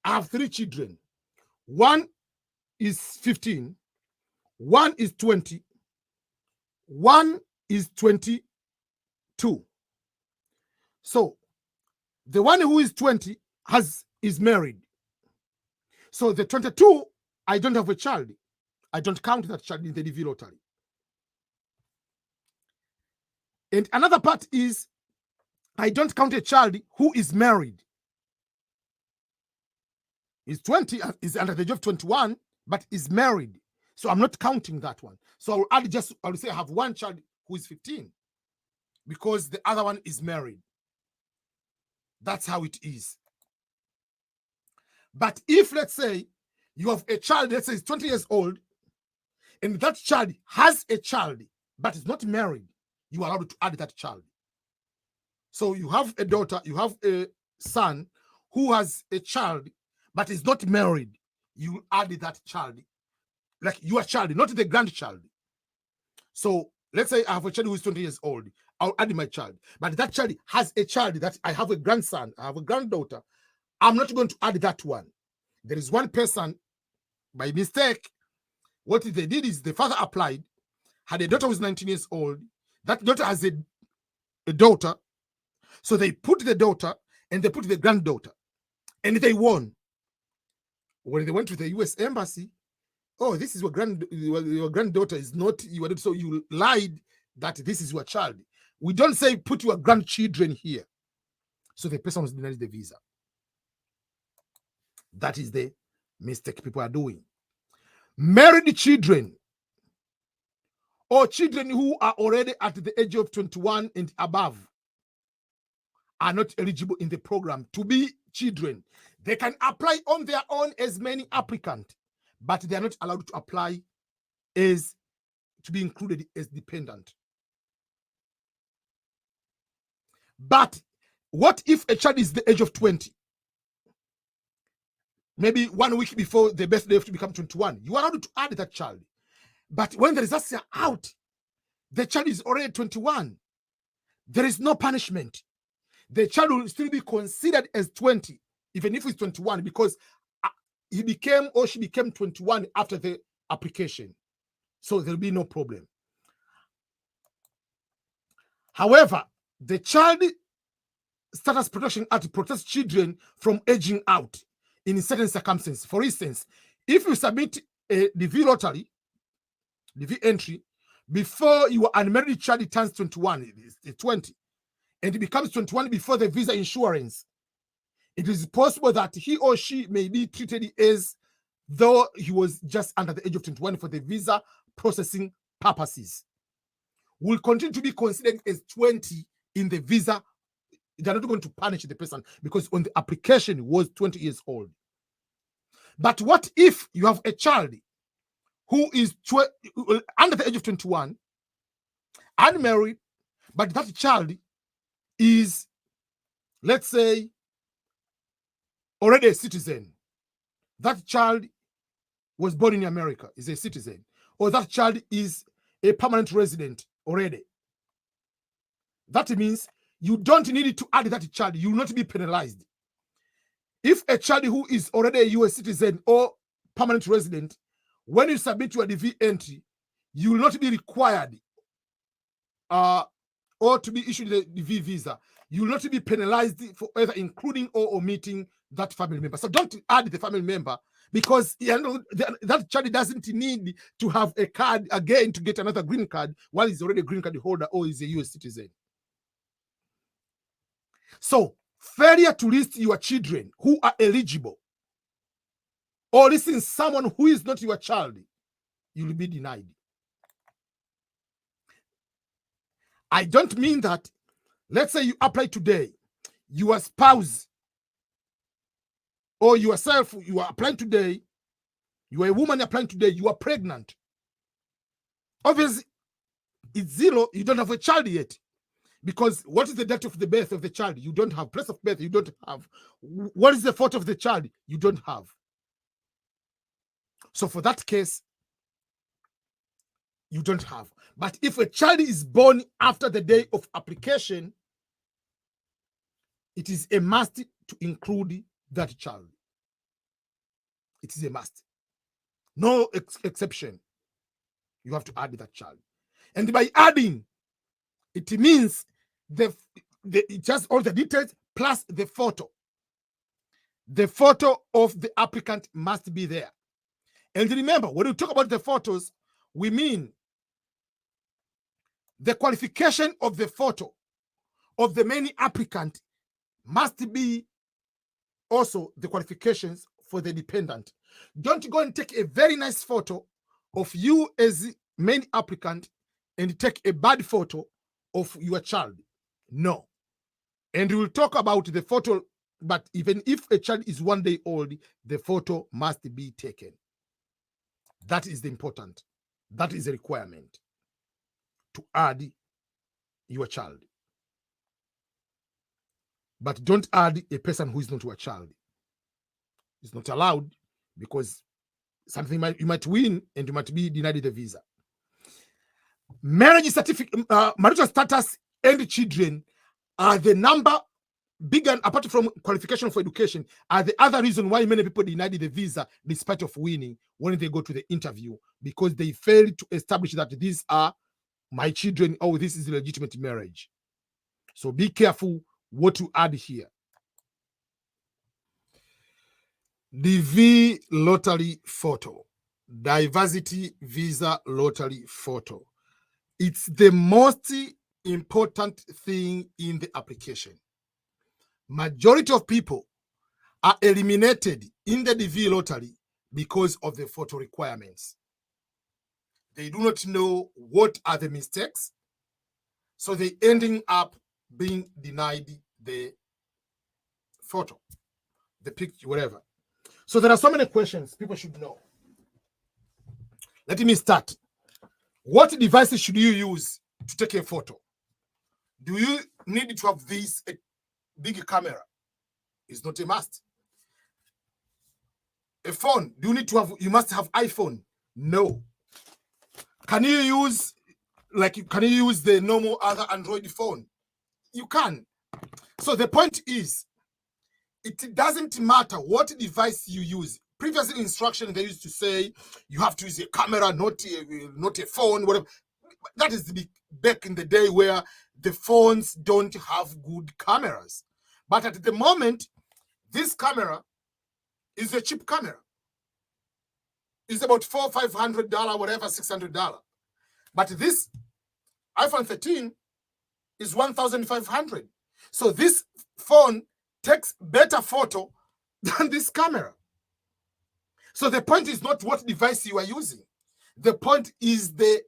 I have 3 children. One is 15, one is 20, one is 22. So the one who is 20 is married. So the 22, I don't have a child. I don't count that child in the DV lottery. And another part is I don't count a child who is married. He's 20, is under the age of 21, but is married. So I'm not counting that one. So I will say I have one child who is 15 because the other one is married. That's how it is. But if, let's say, you have a child, let's say is 20 years old, and that child has a child, but is not married, you are allowed to add that child. So you have a daughter, you have a son who has a child, but is not married. You add that child, like your child, not the grandchild. So let's say I have a child who is 20 years old. I'll add my child. But that child has a child that I have a grandson, I have a granddaughter. I'm not going to add that one. There is one person, by mistake, what they did is the father applied, had a daughter who is 19 years old. That daughter has a daughter. So they put the daughter and they put the granddaughter. And they won. When they went to the US Embassy, oh, this is your granddaughter is not your daughter. So you lied that this is your child. We don't say put your grandchildren here. So the person was denied the visa. That is the mistake people are doing. Married children or children who are already at the age of 21 and above are not eligible in the program to be children. They can apply on their own as many applicants, but they are not allowed to apply as to be included as dependent. But what if a child is the age of 20? Maybe 1 week before the birthday have to become 21. You are allowed to add that child. But when the results are out, the child is already 21. There is no punishment. The child will still be considered as 20, even if it's 21, because he became or she became 21 after the application. So there'll be no problem. However, the Child Status Protection Act protects children from aging out in certain circumstances. For instance, if you submit a DV lottery, DV entry, before your unmarried child turns 21, it's 20, and it becomes 21 before the visa insurance, it is possible that he or she may be treated as though he was just under the age of 21 for the visa processing purposes. Will continue to be considered as 20 in the visa. They're not going to punish the person because on the application was 20 years old. But what if you have a child who is under the age of 21, unmarried, but that child is, let's say, already a citizen. That child was born in America, is a citizen. Or that child is a permanent resident already. That means you don't need to add that child. You will not be penalized. If a child who is already a US citizen or permanent resident, when you submit your DV entry, you will not be required or to be issued the DV visa. You will not be penalized for either including or omitting that family member. So don't add the family member, because that child doesn't need to have a card again to get another green card while he's already a green card holder or is a US citizen. So failure to list your children who are eligible or listing someone who is not your child, you will be denied. I don't mean that, let's say you apply today, your spouse or yourself, you are applying today, you are a woman applying today, you are pregnant. Obviously, it's 0, you don't have a child yet. Because what is the date of the birth of the child? You don't have. Place of birth, you don't have. What is the photo of the child? You don't have. So for that case, you don't have. But if a child is born after the day of application, it is a must to include that child. It is a must. No exception. You have to add that child. And by adding, it means just all the details plus the photo. The photo of the applicant must be there. And remember, when we talk about the photos, we mean the qualification of the photo of the main applicant must be also the qualifications for the dependent. Don't go and take a very nice photo of you as main applicant and take a bad photo of your child. No. And we'll talk about the photo, but even if a child is 1 day old, the photo must be taken. That is the important. That is a requirement to add your child. But don't add a person who is not your child. It's not allowed, because something you might win and you might be denied the visa. Marriage certificate, marital status, and children are the number bigger, apart from qualification for education, are the other reason why many people denied the visa despite of winning when they go to the interview, because they failed to establish that these are my children, or this is a legitimate marriage. So be careful what you add here. DV lottery photo, diversity visa lottery photo. It's the most important thing in the application. Majority of people are eliminated in the DV lottery because of the photo requirements. They do not know what are the mistakes, so they ending up being denied the photo, the picture, whatever. So there are so many questions people should know. Let me start. What devices should you use to take a photo? Do you need to have this big camera? It's not a must. A phone, do you need to have, you must have iPhone? No. Can you use the normal other Android phone? You can. So the point is, it doesn't matter what device you use. Previously, instruction, they used to say you have to use a camera, not a phone, whatever. That is back in the day where the phones don't have good cameras. But at the moment, this camera is a cheap camera. It's about $400, $500, whatever, $600. But this iPhone 13 is $1,500. So this phone takes better photo than this camera. So the point is not what device you are using. The point is the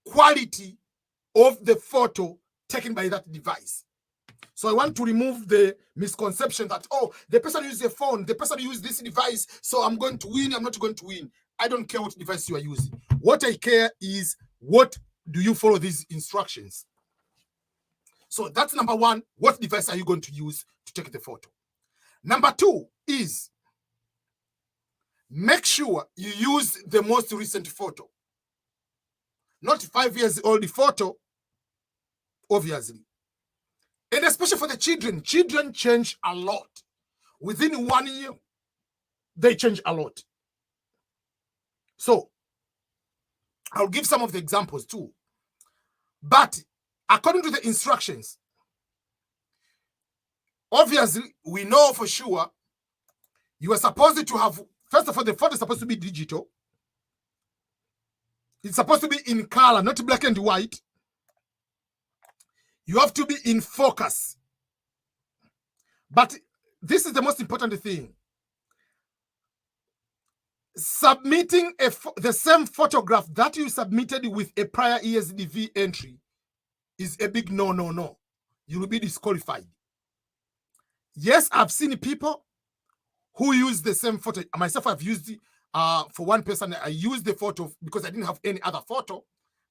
quality of the photo taken by that device. So I want to remove the misconception that, oh, the person used a phone, the person used this device, so I'm going to win, I'm not going to win. I don't care what device you are using. What I care is, what do you follow these instructions? So that's number one. What device are you going to use to take the photo? Number two is, make sure you use the most recent photo. Not 5 years old photo, obviously. And especially for the children. Children change a lot. Within 1 year, they change a lot. So, I'll give some of the examples too. But according to the instructions, obviously, we know for sure you are supposed to have, first of all, the photo is supposed to be digital. It's supposed to be in color, not black and white. You have to be in focus. But this is the most important thing. Submitting the same photograph that you submitted with a prior year's DV entry is a big no. You will be disqualified. Yes, I've seen people who use the same photo. Myself, I've used it for one person. I used the photo because I didn't have any other photo.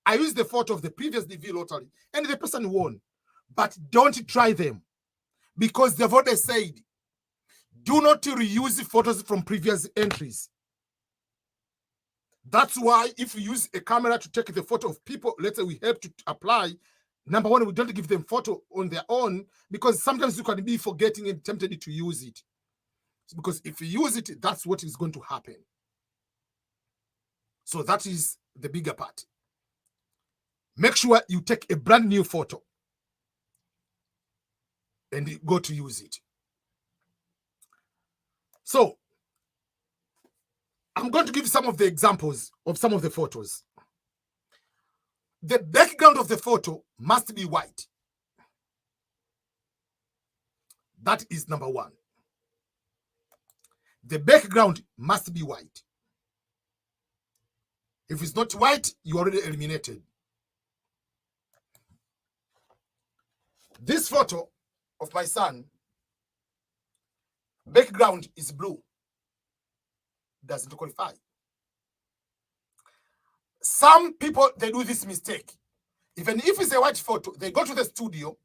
I used the photo of the previous DV lottery, and the person won. But don't try them, because they've already said, do not reuse photos from previous entries. That's why if you use a camera to take the photo of people, let's say we help to apply, number one, we don't give them photo on their own, because sometimes you can be forgetting and tempted to use it. Because if you use it, that's what is going to happen. So that is the bigger part. make sure you take a brand new photo and you go to use it. So I'm going to give some of the examples of some of the photos. The background of the photo must be white. That is number one. The background must be white. If it's not white, you already eliminated. This photo of my son, background is blue. Doesn't qualify. Some people, they do this mistake. Even if it's a white photo, they go to the studio,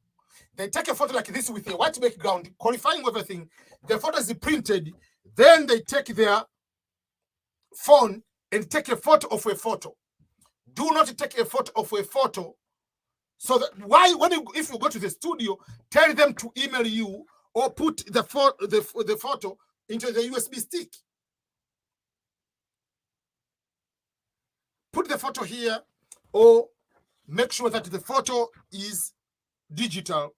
they take a photo like this with a white background, qualifying everything. The photo is printed. Then they take their phone and take a photo of a photo. Do not take a photo of a photo. So that if you go to the studio, tell them to email you or put the photo into the USB stick. Put the photo here, or make sure that the photo is digital.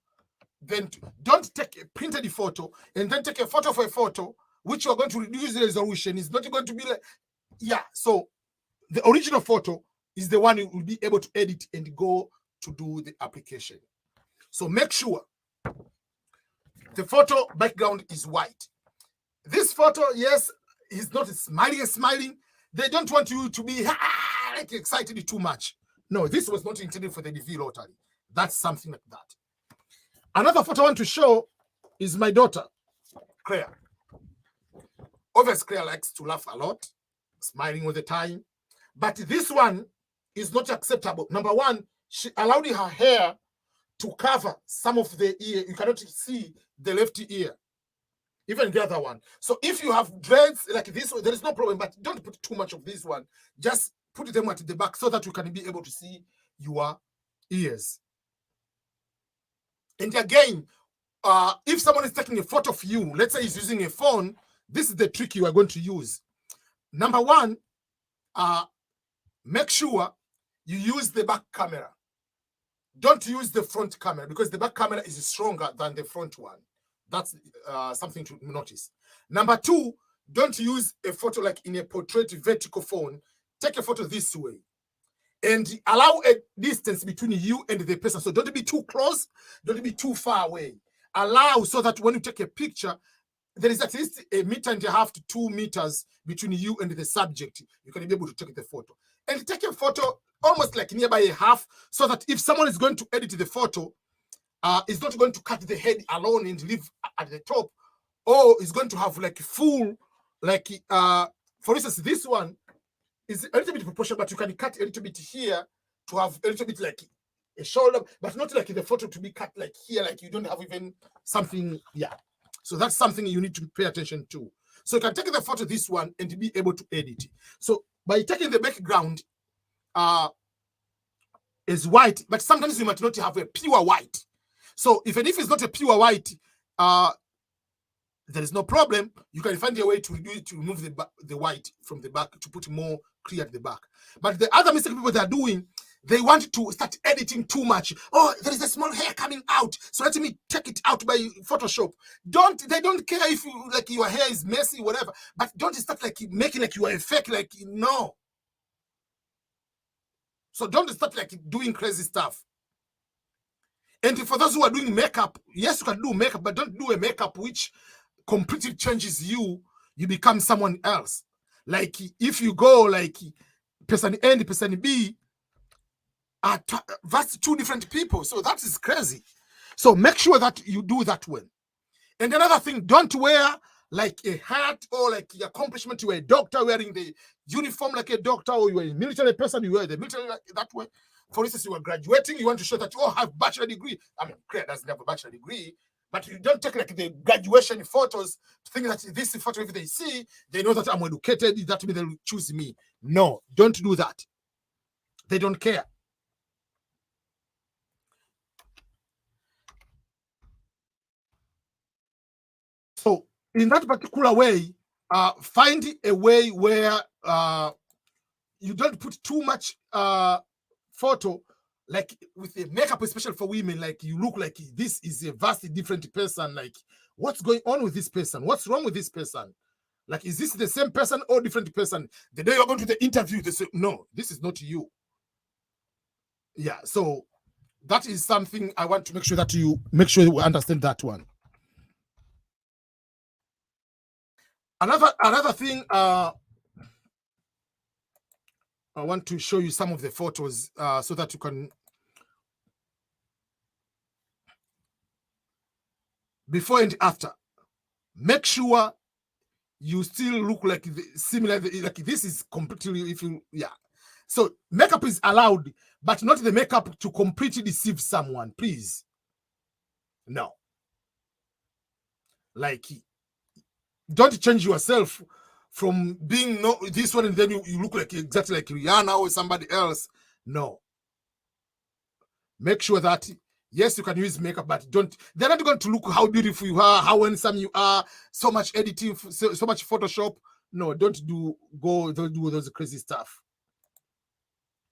Then don't take a printed photo and then take a photo of a photo, which you are going to reduce the resolution. It's not going to be like, yeah. So the original photo is the one you will be able to edit and go to do the application. So make sure the photo background is white. This photo, yes, is not smiling. They don't want you to be like excited too much. No, this was not intended for the DV lottery. That's something like that. Another photo I want to show is my daughter, Claire. Obviously, Claire likes to laugh a lot, smiling all the time. But this one is not acceptable. Number one, she allowed her hair to cover some of the ear. You cannot see the left ear, even the other one. So if you have dreads like this one, there is no problem, but don't put too much of this one. Just put them at the back so that you can be able to see your ears. And again, if someone is taking a photo of you, let's say he's using a phone, this is the trick you are going to use. Number one, make sure you use the back camera. Don't use the front camera because the back camera is stronger than the front one. That's something to notice. Number two, don't use a photo like in a portrait vertical phone. Take a photo this way and allow a distance between you and the person. So don't be too close, don't be too far away. Allow so that when you take a picture, there is at least 1.5 meters to 2 meters between you and the subject. You can be able to take the photo. And take a photo almost like nearby a half, so that if someone is going to edit the photo, is not going to cut the head alone and leave at the top, or is going to have like full, like for instance, this one is a little bit proportional, but you can cut a little bit here to have a little bit like a shoulder, but not like the photo to be cut like here, like you don't have even something. Yeah, so that's something you need to pay attention to. So you can take the photo, this one, and be able to edit. So by taking the background is white, but sometimes you might not have a pure white. So even if it's not a pure white, there is no problem. You can find a way to remove the white from the back to put more clear at the back. But the other mistake people are doing, they want to start editing too much. Oh, there is a small hair coming out, so let me take it out by Photoshop. They don't care if you, like, your hair is messy, whatever. But don't start like making like you are a fake, like, no. So don't start like doing crazy stuff. And for those who are doing makeup, yes, you can do makeup, but don't do a makeup which completely changes you. You become someone else. Like if you go like person A and person B, that's two different people. So that is crazy. So make sure that you do that well. And another thing, don't wear like a hat or like the accomplishment. You are a doctor wearing the uniform like a doctor, or you are a military person, you wear the military like that way. For instance, you are graduating, you want to show that you all have bachelor degree. I mean, Claire doesn't have a bachelor degree, but you don't take like the graduation photos to think that this photo, if they see, they know that I'm educated, that means they'll choose me. No, don't do that. They don't care. So in that particular way, find a way where you don't put too much photo, like with the makeup, especially for women, like you look like this is a vastly different person. Like, what's going on with this person? What's wrong with this person? Like, is this the same person or different person? The day you're going to the interview, they say, no, this is not you. Yeah, so that is something I want to make sure that you understand that one. Another thing, I want to show you some of the photos so that you can, before and after, make sure you still look like similar, like this is completely, if you, yeah. So makeup is allowed, but not the makeup to completely deceive someone, please. No. Like, don't change yourself from being this one and then you look like exactly like Rihanna or somebody else. No. Make sure that, yes, you can use makeup, but they're not going to look how beautiful you are, how handsome you are, so much editing, so much Photoshop. No, don't do those crazy stuff.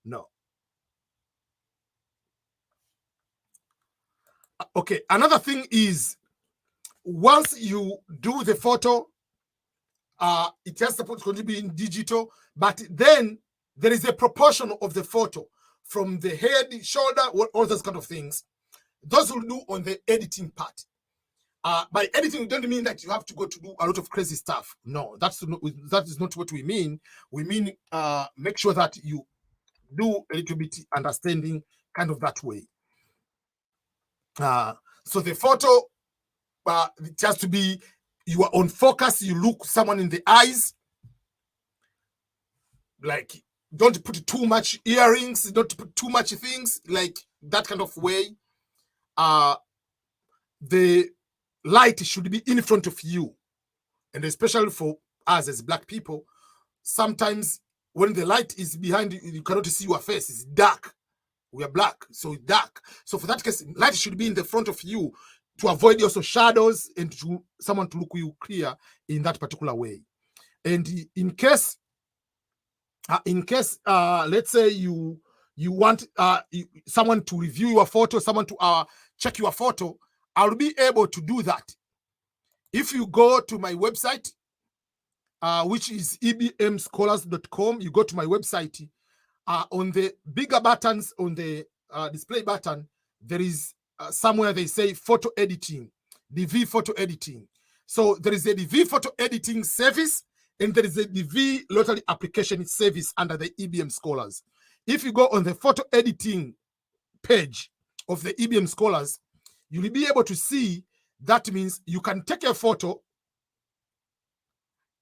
No. Okay, another thing is, once you do the photo, it has supposed to be in digital, but then there is a proportion of the photo from the head, shoulder, all those kind of things. Those will do on the editing part. By editing, it doesn't mean that you have to go to do a lot of crazy stuff. No, that is not what we mean. We mean make sure that you do a little bit understanding kind of that way. So the photo, it has to be, you are on focus, you look someone in the eyes. Like, don't put too much earrings, don't put too much things, like that kind of way. The light should be in front of you. And especially for us as Black people, sometimes when the light is behind you, you cannot see your face. It's dark. We are Black, so it's dark. So for that case, light should be in the front of you to avoid also shadows and to someone to look you clear in that particular way. And in case, let's say you want someone to review your photo, someone to check your photo, I'll be able to do that. If you go to my website, which is ebmscholars.com, you go to my website, on the bigger buttons on the display button, there is somewhere they say photo editing, DV photo editing. So there is a DV photo editing service, and there is a DV lottery application service under the EBM Scholars. If you go on the photo editing page of the EBM Scholars, you'll be able to see that means you can take a photo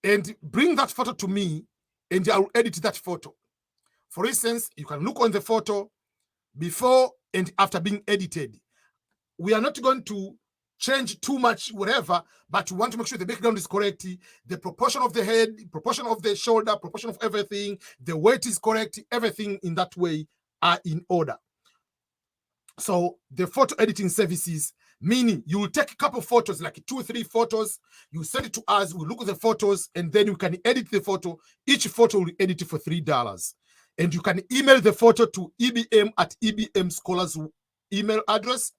and bring that photo to me, and I'll edit that photo. For instance, you can look on the photo before and after being edited. We are not going to change too much, whatever, but we want to make sure the background is correct, the proportion of the head, proportion of the shoulder, proportion of everything, the weight is correct, everything in that way are in order. So the photo editing services, meaning you will take a couple of photos, like 2 or 3 photos, you send it to us, we look at the photos, and then you can edit the photo. Each photo will be edited for $3. And you can email the photo to EBM Scholars email address.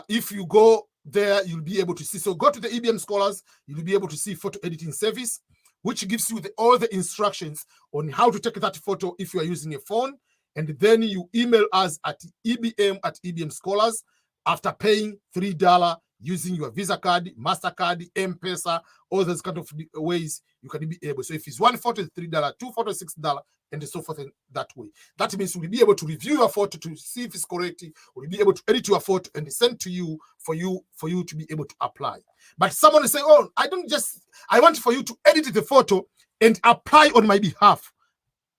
If you go there, you'll be able to see. So go to the EBM Scholars, you'll be able to see photo editing service, which gives you all the instructions on how to take that photo if you are using a phone. And then you email us at EBM Scholars after paying $3 using your Visa card, MasterCard, M-Pesa, all those kind of ways you can be able. So if it's 1 photo, it's $3, 2 photos, $6, and so forth in that way. That means we'll be able to review your photo to see if it's correct. We'll be able to edit your photo and send to you for you to be able to apply. But someone is saying, oh, I want for you to edit the photo and apply on my behalf.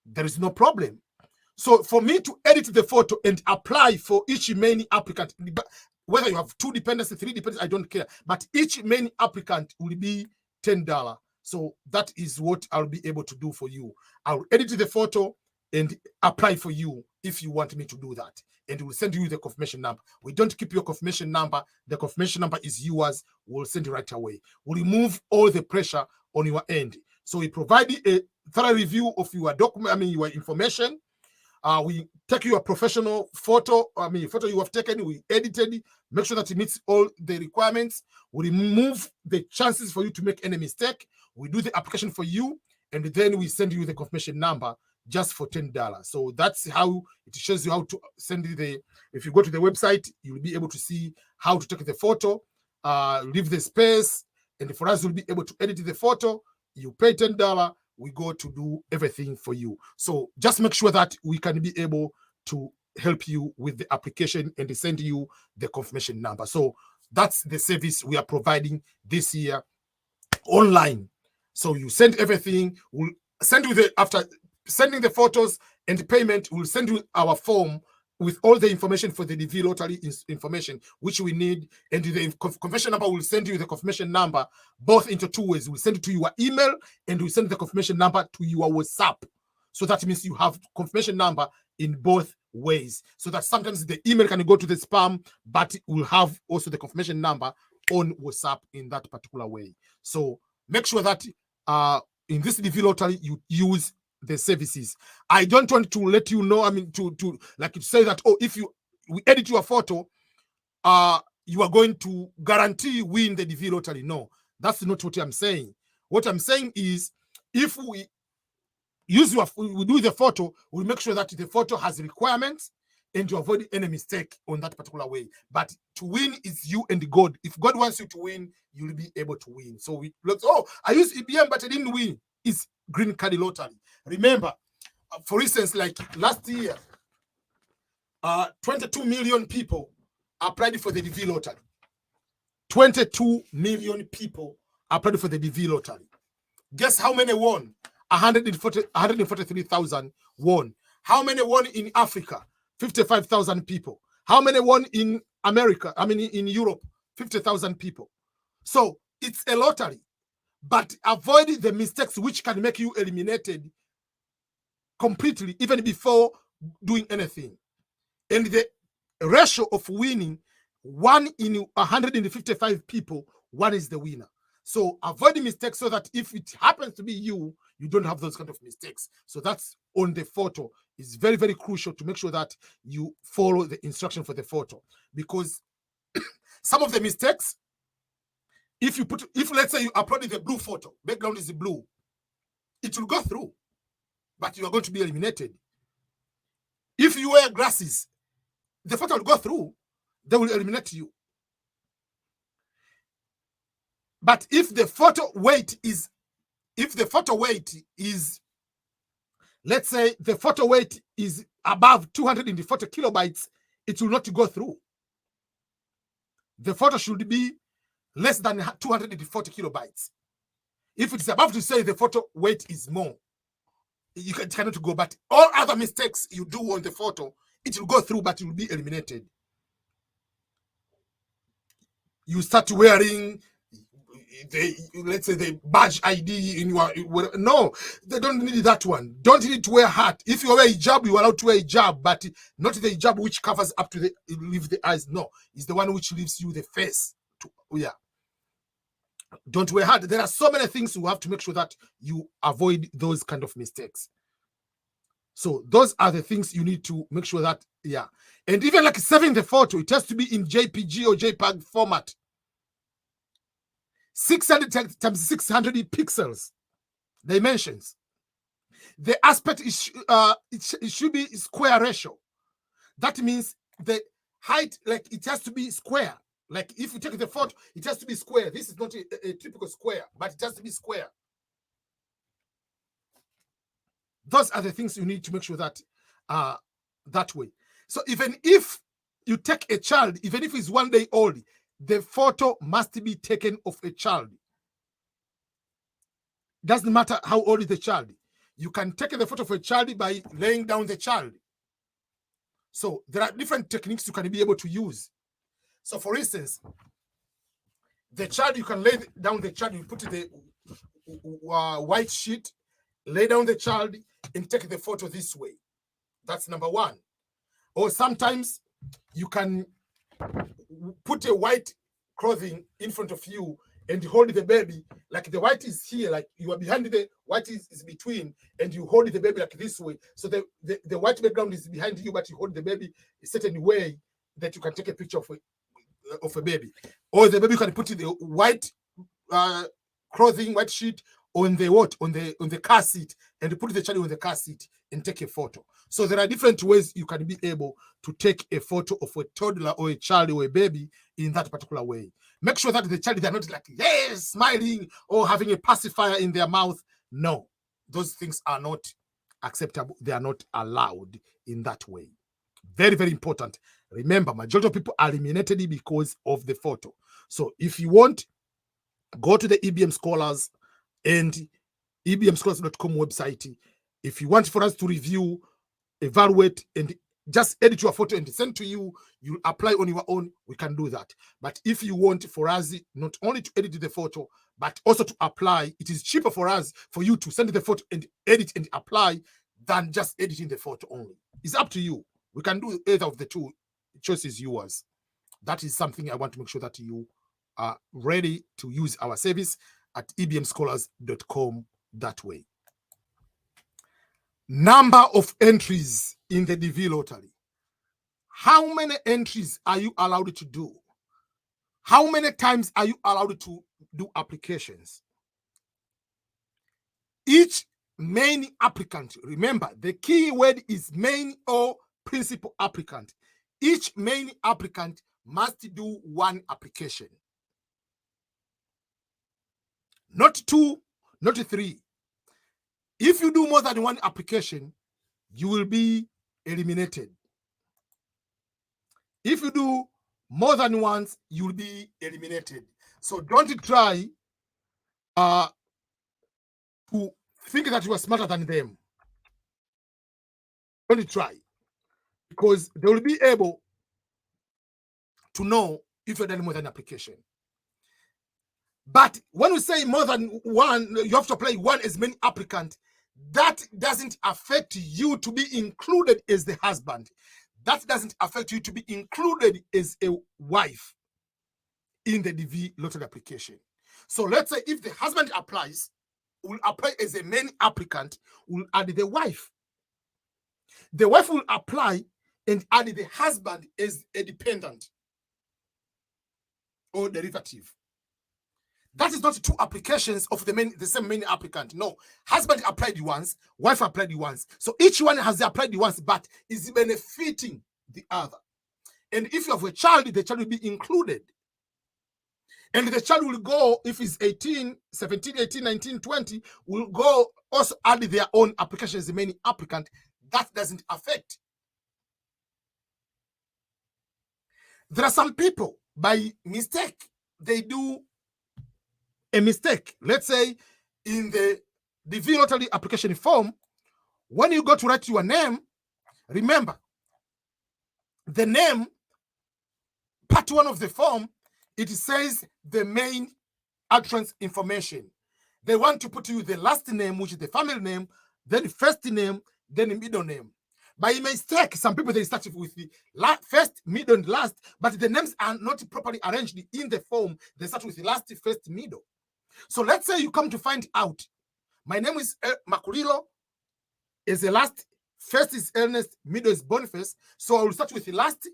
There is no problem. So for me to edit the photo and apply for each main applicant, whether you have 2 dependents, 3 dependents, I don't care. But each main applicant will be $10. So that is what I'll be able to do for you. I'll edit the photo and apply for you if you want me to do that. And we'll send you the confirmation number. We don't keep your confirmation number. The confirmation number is yours. We'll send it right away. We'll remove all the pressure on your end. So we provide a thorough review of your document, your information. We take your professional photo, photo you have taken, we edited, make sure that it meets all the requirements. We remove the chances for you to make any mistake. We do the application for you, and then we send you the confirmation number just for $10. So that's how it shows you how to send the, if you go to the website, you'll be able to see how to take the photo, leave the space, and for us, you'll be able to edit the photo. You pay $10, we go to do everything for you. So just make sure that we can be able to help you with the application and send you the confirmation number. So that's the service we are providing this year online. So you send everything, we'll send you after sending the photos and the payment, we'll send you our form with all the information for the DV lottery information, which we need. And the confirmation number will send you the confirmation number, both into two ways. We'll send it to your email, and we'll send the confirmation number to your WhatsApp. So that means you have confirmation number in both ways. So that sometimes the email can go to the spam, but it will have also the confirmation number on WhatsApp in that particular way. So make sure that in this DV lottery, you use the services. I don't want to let you know, to like say that, oh, if we edit your photo, you are going to guarantee win the DV lottery. No, that's not what I'm saying. What I'm saying is, if we we do the photo, we'll make sure that the photo has requirements and you avoid any mistake on that particular way. But to win is you and God. If God wants you to win, you'll be able to win. So we look, oh, I used EBM, but I didn't win. It's green card lottery. Remember, for instance, like last year, 22 million people applied for the DV lottery. 22 million people applied for the DV lottery. Guess how many won? 143,000 won. How many won in Africa? 55,000 people. How many won in America? In Europe, 50,000 people. So it's a lottery, but avoid the mistakes which can make you eliminated completely, even before doing anything. And the ratio of winning, 1 in 155 people, 1 is the winner. So avoid the mistakes so that if it happens to be you, you don't have those kind of mistakes. So that's on the photo. It's very, very crucial to make sure that you follow the instruction for the photo, because some of the mistakes, if let's say you uploaded the blue photo, background is blue, it will go through, but you are going to be eliminated. If you wear glasses, the photo will go through, they will eliminate you. But if the photo weight is, let's say the photo weight is above 240 kilobytes, it will not go through. The photo should be less than 240 kilobytes. If it's above, to say the photo weight is more, you cannot go. But all other mistakes you do on the photo, it will go through, but it will be eliminated. You start wearing let's say the badge ID in your, no, they don't need that one. Don't need to wear hat. If you wear hijab, you are allowed to wear hijab, but not the hijab which covers up to leave the eyes. No, it's the one which leaves you the face. Don't wear hat. There are so many things you have to make sure that you avoid those kind of mistakes. So those are the things you need to make sure that, and even like saving the photo, it has to be in JPG or JPEG format. 600 times 600 pixels dimensions. The aspect is it should be square ratio. That means the height, like, it has to be square. Like if you take the photo, it has to be square. This is not a typical square, but it has to be square. Those are the things you need to make sure that that way. So even if you take a child, even if it's 1 day old, the photo must be taken of a child. Doesn't matter how old is the child. You can take the photo of a child by laying down the child. So there are different techniques you can be able to use. So for instance, the child, you can lay down the child, you put the white sheet, lay down the child and take the photo this way. That's number one. Or sometimes you can put a white clothing in front of you and hold the baby, like the white is here, like you are behind, the white is between, and you hold the baby like this way. So the white background is behind you, but you hold the baby a certain way that you can take a picture of a baby. Or the baby, you can put the white clothing, white sheet on the on the car seat, and put the child on the car seat and take a photo. So there are different ways you can be able to take a photo of a toddler or a child or a baby in that particular way. Make sure that the child, they're not like, yes, smiling or having a pacifier in their mouth. No, those things are not acceptable. They are not allowed in that way. Very, very important. Remember, majority of people are eliminated because of the photo. So if you want, go to the EBM Scholars and ebmscholars.com website. If you want for us to review, evaluate, and just edit your photo and send to you, you apply on your own, we can do that. But if you want for us not only to edit the photo, but also to apply, it is cheaper for us, for you to send the photo and edit and apply than just editing the photo only. It's up to you. We can do either of the two. The choice is yours. That is something I want to make sure that you are ready to use our service at ebmscholars.com that way. Number of entries in the DV lottery. How many entries are you allowed to do? How many times are you allowed to do applications? Each main applicant, remember the key word is main or principal applicant. Each main applicant must do one application. Not two, not three. If you do more than one application, you will be eliminated. If you do more than once, you will be eliminated. So don't try to think that you are smarter than them. Don't try, because they will be able to know if you're done more than application. But when we say more than one, you have to apply one as many applicants. That doesn't affect you to be included as the husband. That doesn't affect you to be included as a wife in the DV lottery application. So let's say if the husband applies, will apply as a main applicant, will add the wife. The wife will apply and add the husband as a dependent or derivative. That is not two applications of the same main applicant. No, husband applied once, wife applied once. So each one has applied once, but is benefiting the other. And if you have a child, the child will be included. And the child will go, if he's 18, 17, 18, 19, 20, will go also add their own application as the main applicant. That doesn't affect. There are some people, by mistake, they do a mistake. Let's say in the DV lottery application form, when you go to write your name, remember, the name, part 1 of the form, it says the main entrance information. They want to put you the last name, which is the family name, then the first name, then the middle name. By mistake, some people, they start with the first, middle, and last, but the names are not properly arranged in the form. They start with the last, first, middle. So let's say you come to find out, my name is Makulilo, is the last, first is Ernest, middle is Boniface. So I will start with the last,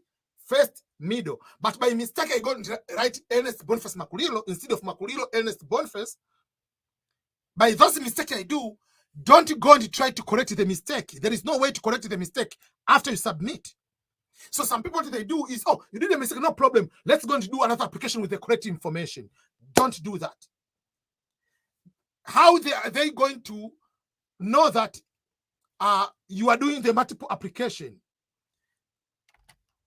first, middle. But by mistake, I go and write Ernest Boniface Makulilo instead of Makulilo Ernest Boniface. By those mistakes I do, don't go and try to correct the mistake. There is no way to correct the mistake after you submit. So some people, what they do is, oh, you did a mistake, no problem. Let's go and do another application with the correct information. Don't do that. How are they going to know that you are doing the multiple application?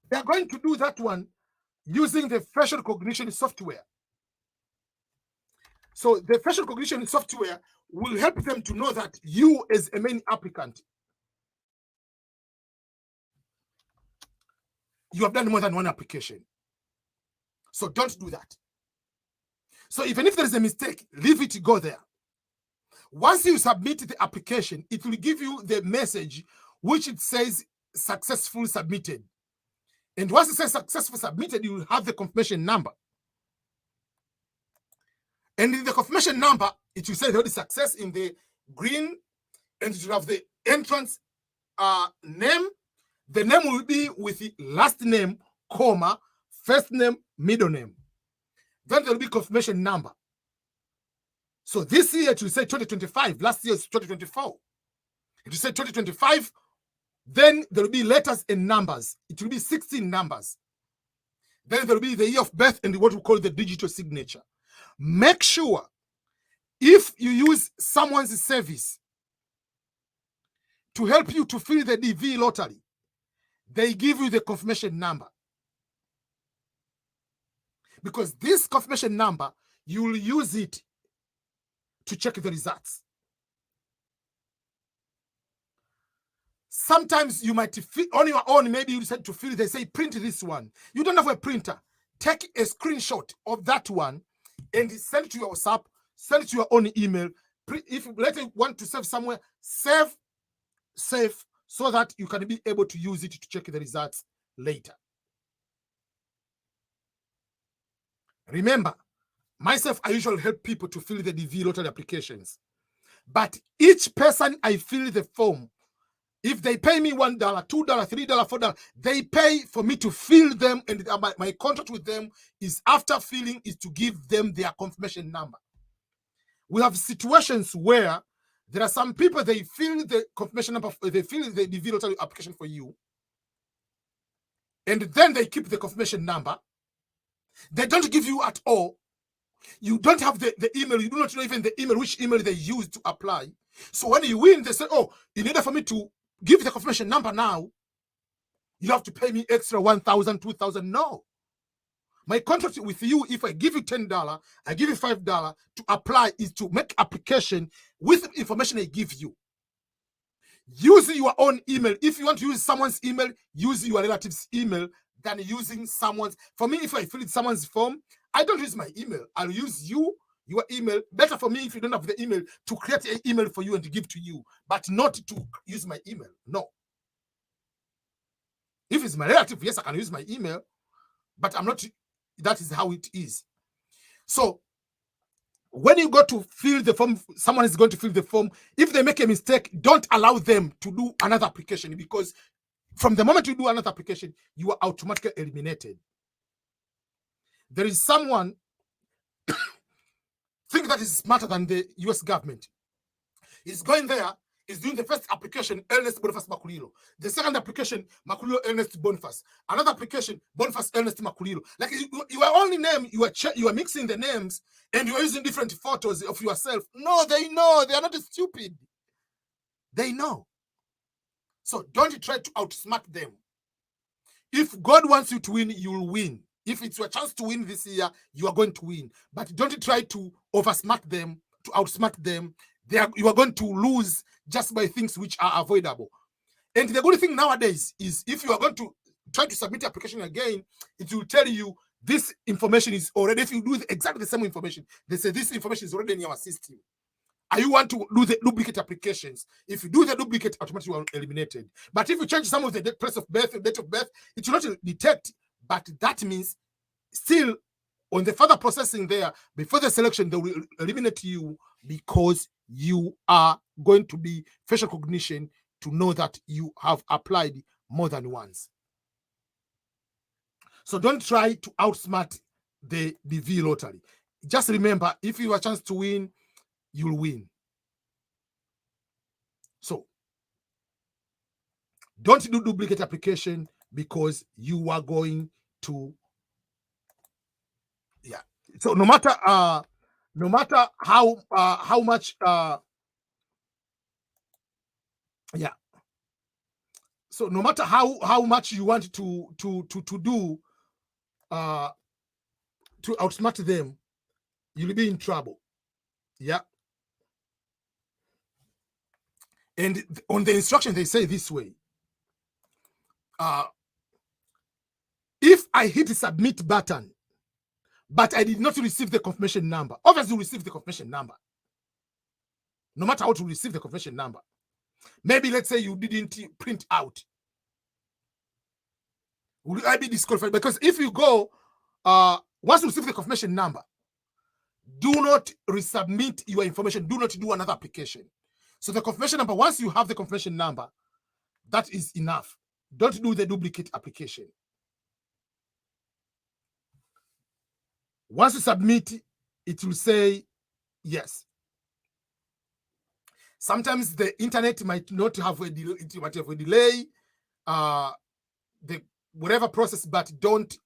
They're going to do that one using the facial recognition software. So the facial recognition software will help them to know that you, as a main applicant, you have done more than one application. So don't do that. So even if there is a mistake, leave it, go there. Once you submit the application, it will give you the message which it says successfully submitted. And once it says successfully submitted, you will have the confirmation number. And in the confirmation number, it will say the success in the green, and it will have the entrance name. The name will be with the last name, comma, first name, middle name. Then there will be confirmation number. So this year it will say 2025. Last year is 2024. It will say 2025. Then there will be letters and numbers. It will be 16 numbers. Then there will be the year of birth and what we call the digital signature. Make sure if you use someone's service to help you to fill the DV lottery, they give you the confirmation number. Because this confirmation number, you will use it to check the results. Sometimes you might fill on your own, maybe you decide to fill, they say print this one. You don't have a printer. Take a screenshot of that one and send it to your WhatsApp, send it to your own email. If you later want to save somewhere, save so that you can be able to use it to check the results later. Remember, myself, I usually help people to fill the DV lottery applications. But each person I fill the form, if they pay me $1, $2, $3, $4, they pay for me to fill them, and my contract with them is after filling is to give them their confirmation number. We have situations where there are some people, they fill the confirmation number, they fill the DV lottery application for you, and then they keep the confirmation number. They don't give you at all. You don't have the email. You do not know even the email, which email they use to apply. So when you win, they say, oh, in order for me to give the confirmation number now, you have to pay me extra $1,000, $2,000. No. My contract with you, if I give you $10, I give you $5 to apply, is to make application with the information I give you. Use your own email. If you want to use someone's email, use your relative's email than using someone's. For me, if I fill in someone's form, I don't use my email. I'll use your email. Better for me if you don't have the email to create an email for you and to give to you, but not to use my email. No. If it's my relative, yes, I can use my email, but I'm not. That is how it is. So when you go to fill the form, someone is going to fill the form. If they make a mistake, don't allow them to do another application, because from the moment you do another application, you are automatically eliminated. There is someone think that is smarter than the US government. He's going there, he's doing the first application, Ernest Boniface Makulilo. The second application, Makulilo Ernest Boniface. Another application, Boniface Ernest Makulilo. Like your only name, you are mixing the names and you are using different photos of yourself. No, they know. They are not stupid. They know. So don't try to outsmart them. If God wants you to win, you will win. If it's your chance to win this year, you are going to win. But don't try to oversmart them, to outsmart them. You are going to lose just by things which are avoidable. And the good thing nowadays is if you are going to try to submit the application again, it will tell you this information is already, if you do exactly the same information, they say this information is already in your system. Are you want to do the duplicate applications? If you do the duplicate, automatically you are eliminated. But if you change some of the place of birth, date of birth, it will not detect. But that means still on the further processing there, before the selection, they will eliminate you because you are going to be facial recognition to know that you have applied more than once. So don't try to outsmart the DV lottery. Just remember, if you have a chance to win, you'll win. So don't do duplicate application because you are going to, yeah. So no matter how much yeah. So no matter how much you want to do to outsmart them, you'll be in trouble. Yeah. And on the instruction, they say this way. If I hit the submit button, but I did not receive the confirmation number, obviously you receive the confirmation number. No matter how to receive the confirmation number. Maybe let's say you didn't print out. Will I be disqualified? Because if you go, once you receive the confirmation number, do not resubmit your information. Do not do another application. So the confirmation number, once you have the confirmation number, that is enough. Don't do the duplicate application. Once you submit, it will say yes. Sometimes the internet might not have a delay, it might have a delay, the whatever process, but don't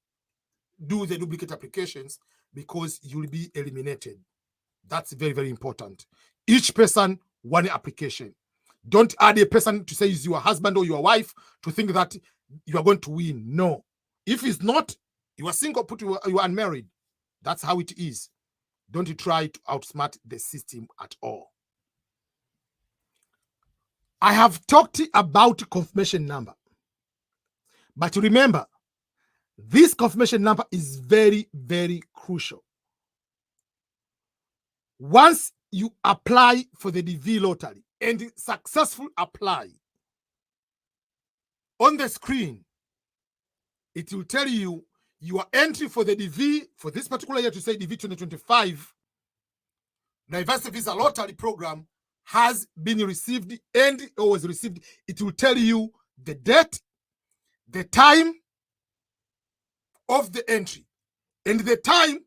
do the duplicate applications because you'll be eliminated. That's very, very important. Each person, one application. Don't add a person to say is your husband or your wife to think that you are going to win. No. If it's not, you are single, you are unmarried. That's how it is. Don't try to outsmart the system at all. I have talked about confirmation number. But remember, this confirmation number is very, very crucial. Once you apply for the DV lottery and successful apply, on the screen, it will tell you your entry for the DV for this particular year, to say DV 2025 Diversity Visa Lottery Program has been received and or was received. It will tell you the date, the time of the entry. And the time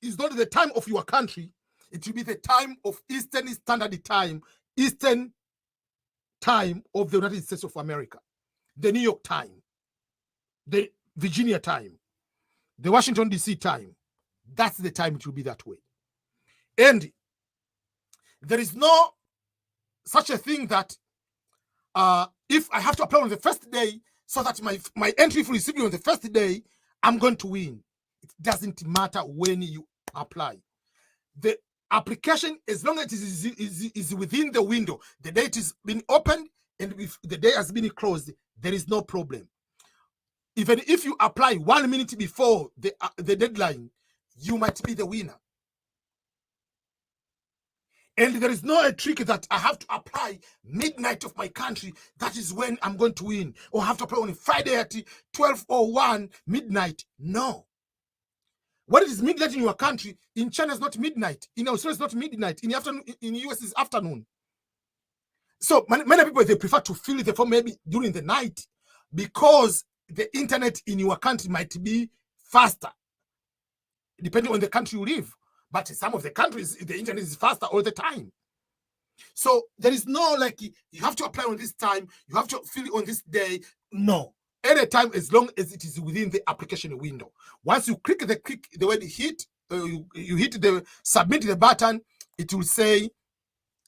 is not the time of your country. It will be the time of Eastern Standard Time, Eastern Time of the United States of America, the New York time, the Virginia time, the Washington, D.C. time. That's the time it will be that way. And there is no such a thing that if I have to apply on the first day so that my entry for receiving on the first day, I'm going to win. It doesn't matter when you apply. The application, as long as it is within the window, the date has been opened and if the day has been closed, there is no problem. Even if you apply 1 minute before the deadline, you might be the winner. And there is no a trick that I have to apply midnight of my country. That is when I'm going to win. Or I have to apply on a Friday at 12:01 midnight. No. What is midnight in your country? In China, it's not midnight. In Australia, it's not midnight. In the afternoon, in the US, it's afternoon. So many people, they prefer to fill the form maybe during the night because the internet in your country might be faster, depending on the country you live. But in some of the countries, the internet is faster all the time. So there is no like, you have to apply on this time, you have to fill it on this day. No. Anytime, as long as it is within the application window. Once you click the word hit, you hit the submit the button, it will say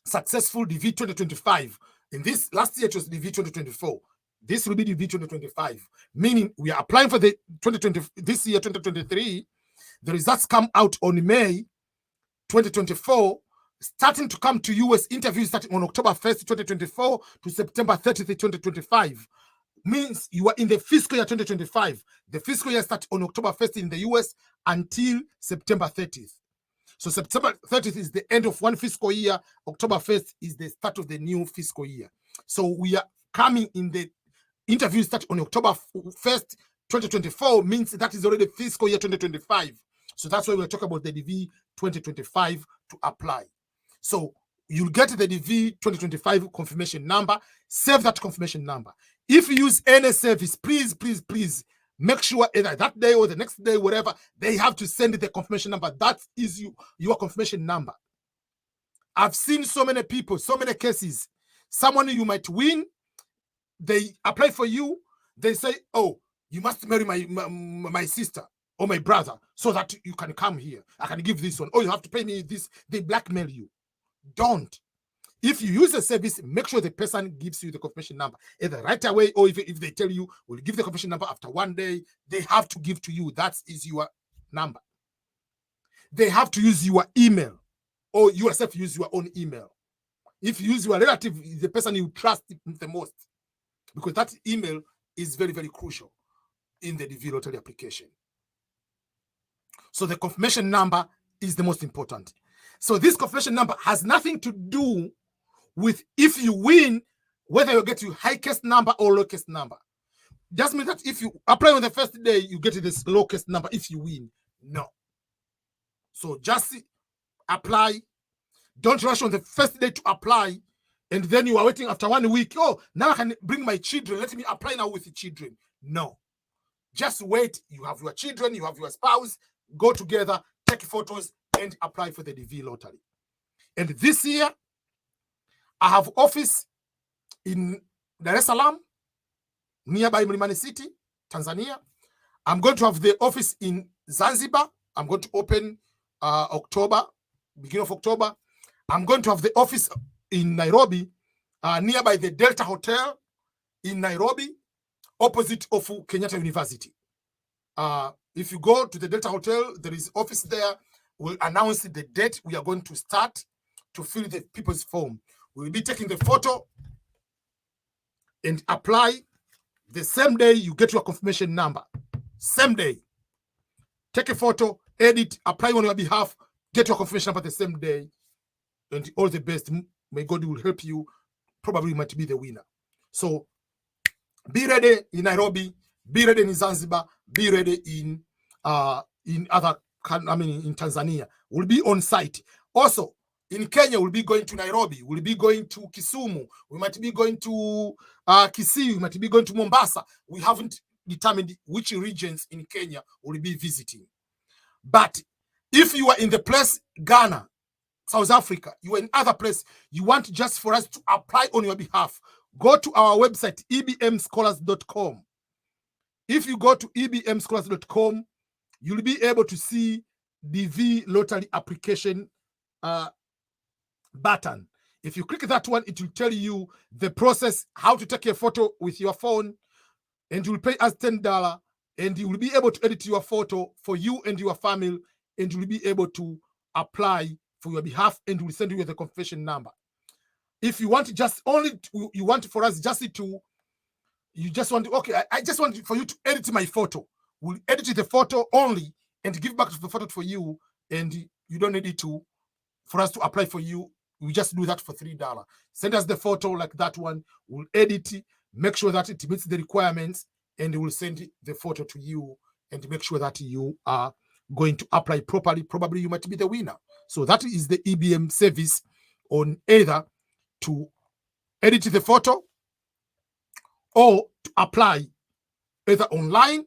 successful DV 2025. In this last year, it was DV 2024. This will be DV 2025, meaning we are applying for the 2020 this year 2023. The results come out on May 2024, starting to come to US interviews starting on October 1st, 2024 to September 30th, 2025. Means you are in the fiscal year 2025. The fiscal year starts on October 1st in the US until September 30th. So September 30th is the end of one fiscal year. October 1st is the start of the new fiscal year. So we are coming in the interviews start on October 1st, 2024, means that is already fiscal year 2025. So that's why we're talking about the DV 2025 to apply. So you'll get the DV 2025 confirmation number. Save that confirmation number. If you use any service, please, please, please make sure either that day or the next day, whatever, they have to send the confirmation number. That is your confirmation number. I've seen so many people, so many cases. Someone you might win, they apply for you, they say, oh, you must marry my sister or my brother so that you can come here. I can give this one. Oh, you have to pay me this. They blackmail you. Don't. If you use a service, make sure the person gives you the confirmation number either right away, or if they tell you, we'll give the confirmation number after 1 day, they have to give to you. That is your number. They have to use your email, or yourself use your own email. If you use your relative, the person you trust the most, because that email is very, very crucial in the DV lottery application. So the confirmation number is the most important. So this confirmation number has nothing to do with if you win, whether you get your highest number or lowest number. Just means that if you apply on the first day, you get this lowest number if you win. No. So just apply. Don't rush on the first day to apply, and then you are waiting after 1 week. Oh, now I can bring my children. Let me apply now with the children. No. Just wait. You have your children, you have your spouse. Go together, take photos, and apply for the DV lottery. And this year, I have office in Dar es Salaam, nearby Mlimani City, Tanzania. I'm going to have the office in Zanzibar. I'm going to open October, beginning of October. I'm going to have the office in Nairobi, nearby the Delta Hotel in Nairobi, opposite of Kenyatta University. If you go to the Delta Hotel, there is office there. We'll announce the date we are going to start to fill the people's form. We'll be taking the photo and apply the same day you get your confirmation number. Same day. Take a photo, edit, apply on your behalf, get your confirmation number the same day. And all the best. May God will help you. Probably you might be the winner. So be ready in Nairobi, be ready in Zanzibar, be ready in other, in Tanzania. We'll be on site. Also, in Kenya, we'll be going to Nairobi, we'll be going to Kisumu, we might be going to Kisii, we might be going to Mombasa. We haven't determined which regions in Kenya we'll be visiting. But if you are in the place Ghana, South Africa, you are in other place, you want just for us to apply on your behalf, go to our website, ebmscholars.com. If you go to ebmscholars.com, you'll be able to see DV lottery application button. If you click that one, it will tell you the process, how to take a photo with your phone, and you'll pay us $10, and you will be able to edit your photo for you and your family, and you'll be able to apply for your behalf, and we'll send you the confirmation number. If you want just only, you want for us just to, you just want, okay, I just want for you to edit my photo. We'll edit the photo only and give back the photo for you, and you don't need it for us to apply for you. We just do that for $3. Send us the photo like that one. We'll edit it, make sure that it meets the requirements, and we'll send the photo to you and make sure that you are going to apply properly. Probably you might be the winner. So that is the EBM service on either to edit the photo or to apply either online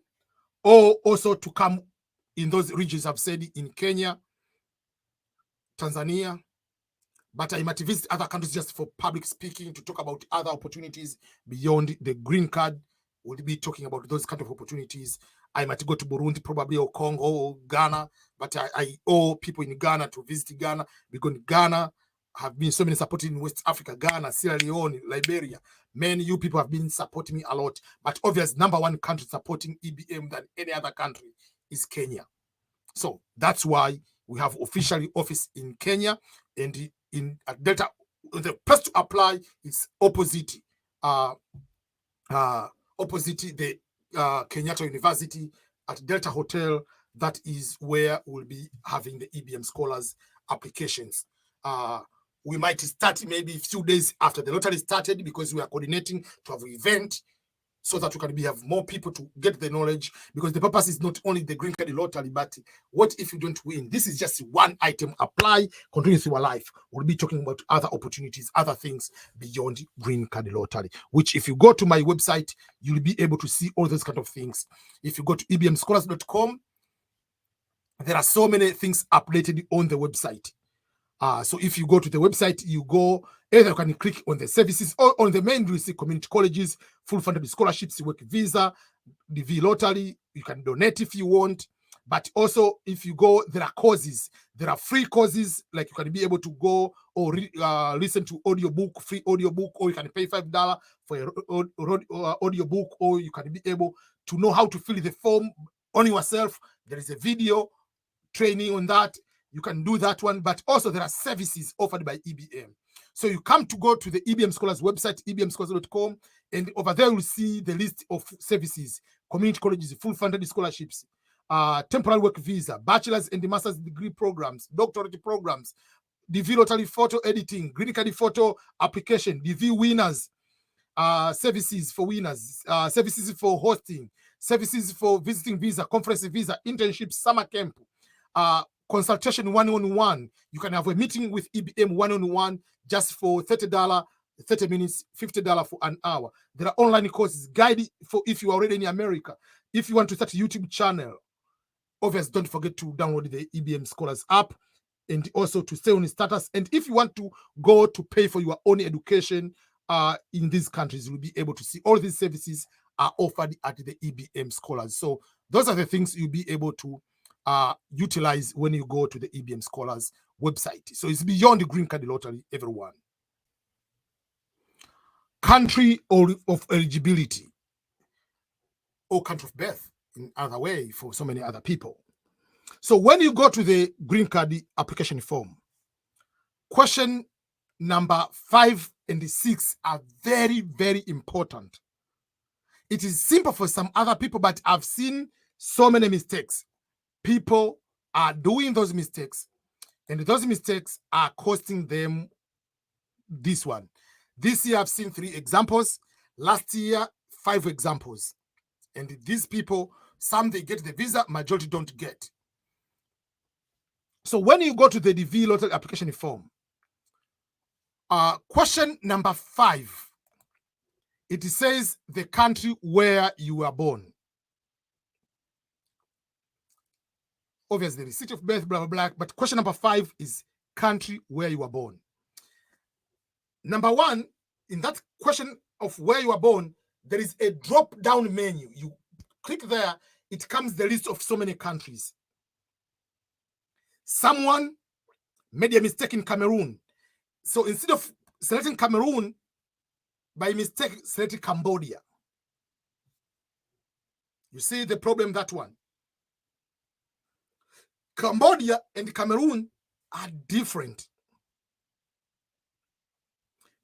or also to come in those regions I've said in Kenya, Tanzania. But I might visit other countries just for public speaking, to talk about other opportunities beyond the green card. We'll be talking about those kind of opportunities. I might go to Burundi, probably, or Congo, or Ghana. But I owe people in Ghana to visit Ghana, because Ghana have been so many supporting in West Africa, Ghana, Sierra Leone, Liberia. Many you people have been supporting me a lot. But obviously, number one country supporting EBM than any other country is Kenya. So that's why we have officially office in Kenya, and in Delta. The place to apply is opposite the Kenyatta University at Delta Hotel. That is where we'll be having the EBM Scholars applications. We might start maybe a few days after the lottery started, because we are coordinating to have an event so that we can have more people to get the knowledge, because the purpose is not only the green card lottery, but what if you don't win? This is just one item. Apply, continue through your life. We'll be talking about other opportunities, other things beyond green card lottery, which if you go to my website, you'll be able to see all those kind of things. If you go to ebmscholars.com, there are so many things updated on the website. So if you go to the website, you go, either you can click on the services, or on the main, you see community colleges, full funded scholarships, work visa, DV lottery. You can donate if you want. But also, if you go, there are courses. There are free courses, like you can be able to go or listen to audiobook, free audiobook, or you can pay $5 for an audiobook, or you can be able to know how to fill the form on yourself. There is a video training on that. You can do that one, but also there are services offered by EBM. So you come to go to the EBM Scholars website, ebmscholars.com, and over there you'll see the list of services: community colleges, full funded scholarships, temporary work visa, bachelor's and master's degree programs, doctorate programs, DV lottery photo editing, green card photo application, DV winners, services for winners, services for hosting, services for visiting visa, conference visa, internships, summer camp, consultation one-on-one. You can have a meeting with EBM one-on-one just for $30, 30 minutes, $50 for an hour. There are online courses, guided for if you are already in America. If you want to start a YouTube channel, obviously don't forget to download the EBM Scholars app and also to stay on the status. And if you want to go to pay for your own education in these countries, you'll be able to see all these services are offered at the EBM Scholars. So those are the things you'll be able to utilize when you go to the EBM Scholars website. So it's beyond the green card lottery, everyone. Country of eligibility or country of birth in other way for so many other people. So when you go to the green card application form, question number 5 and 6 are very, very important. It is simple for some other people, but I've seen so many mistakes. People are doing those mistakes, and those mistakes are costing them this one. This year, I've seen 3 examples. Last year, 5 examples. And these people, some they get the visa, majority don't get. So when you go to the DV lottery application form, question number 5, it says the country where you were born. Obviously, the city of birth, blah, blah, blah. But question number 5 is country where you were born. Number 1, in that question of where you were born, there is a drop-down menu. You click there, it comes the list of so many countries. Someone made a mistake in Cameroon. So instead of selecting Cameroon, by mistake, selected Cambodia. You see the problem, that one. Cambodia and Cameroon are different.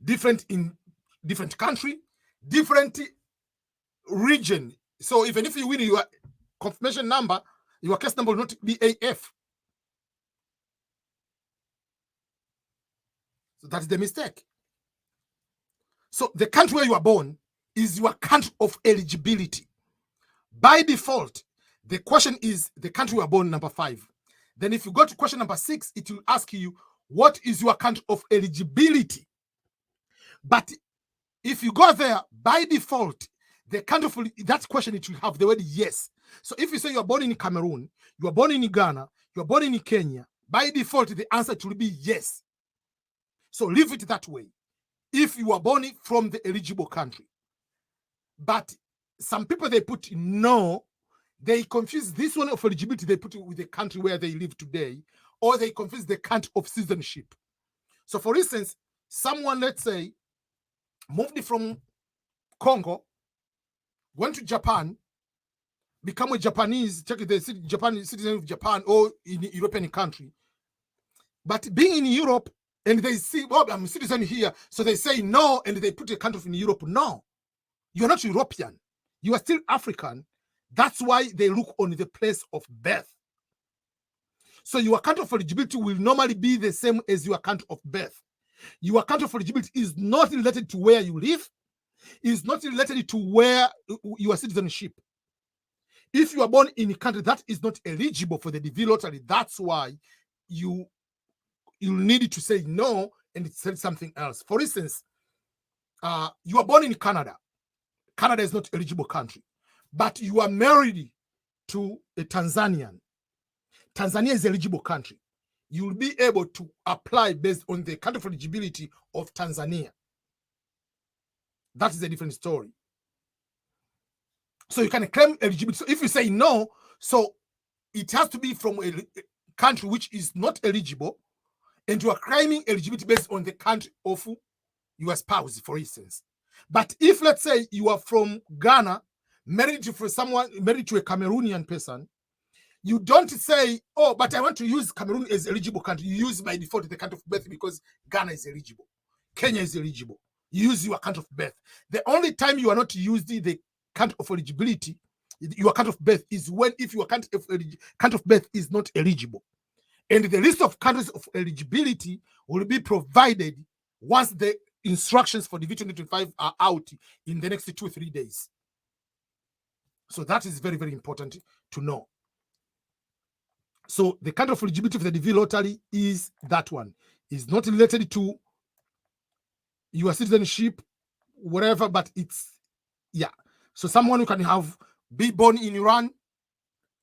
Different in different country, different region. So even if you win your confirmation number, your case number will not be AF. So that's the mistake. So the country where you are born is your country of eligibility. By default, the question is the country you are born, number 5. Then if you go to question number 6, it will ask you, what is your country of eligibility? But if you go there, by default, the country of that question, it will have the word yes. So if you say you are born in Cameroon, you are born in Ghana, you are born in Kenya, by default, the answer will be yes. So leave it that way if you are born from the eligible country. But some people, they put no, they confuse this one of eligibility, they put it with the country where they live today, or they confuse the country of citizenship. So for instance, someone, let's say, moved from Congo, went to Japan, become a Japanese, take the Japanese citizen of Japan or in a European country. But being in Europe, and they see, well, I'm a citizen here, so they say no, and they put a country in Europe. No, you're not European. You are still African. That's why they look on the place of birth. So your country of eligibility will normally be the same as your country of birth. Your country of eligibility is not related to where you live, is not related to where your citizenship. If you are born in a country that is not eligible for the DV lottery, that's why you need to say no and say something else. For instance, you are born in Canada. Canada is not eligible country, but you are married to a Tanzanian. Tanzania is eligible country. You will be able to apply based on the country of eligibility of Tanzania. That is a different story. So you can claim eligibility. So if you say no, so it has to be from a country which is not eligible, and you are claiming eligibility based on the country of your spouse, for instance. But if, let's say, you are from Ghana, married to a Cameroonian person, you don't say, oh, but I want to use Cameroon as eligible country. You use by default the country of birth because Ghana is eligible. Kenya is eligible. You use your country of birth. The only time you are not using the country of eligibility, your country of birth, is when if your country of birth is not eligible. And the list of countries of eligibility will be provided once the instructions for DV2025 are out in the next 2 or 3 days. So that is very, very important to know. So the country of eligibility for the DV lottery is that one. It's not related to your citizenship, whatever, but it's, yeah. So someone who can be born in Iran,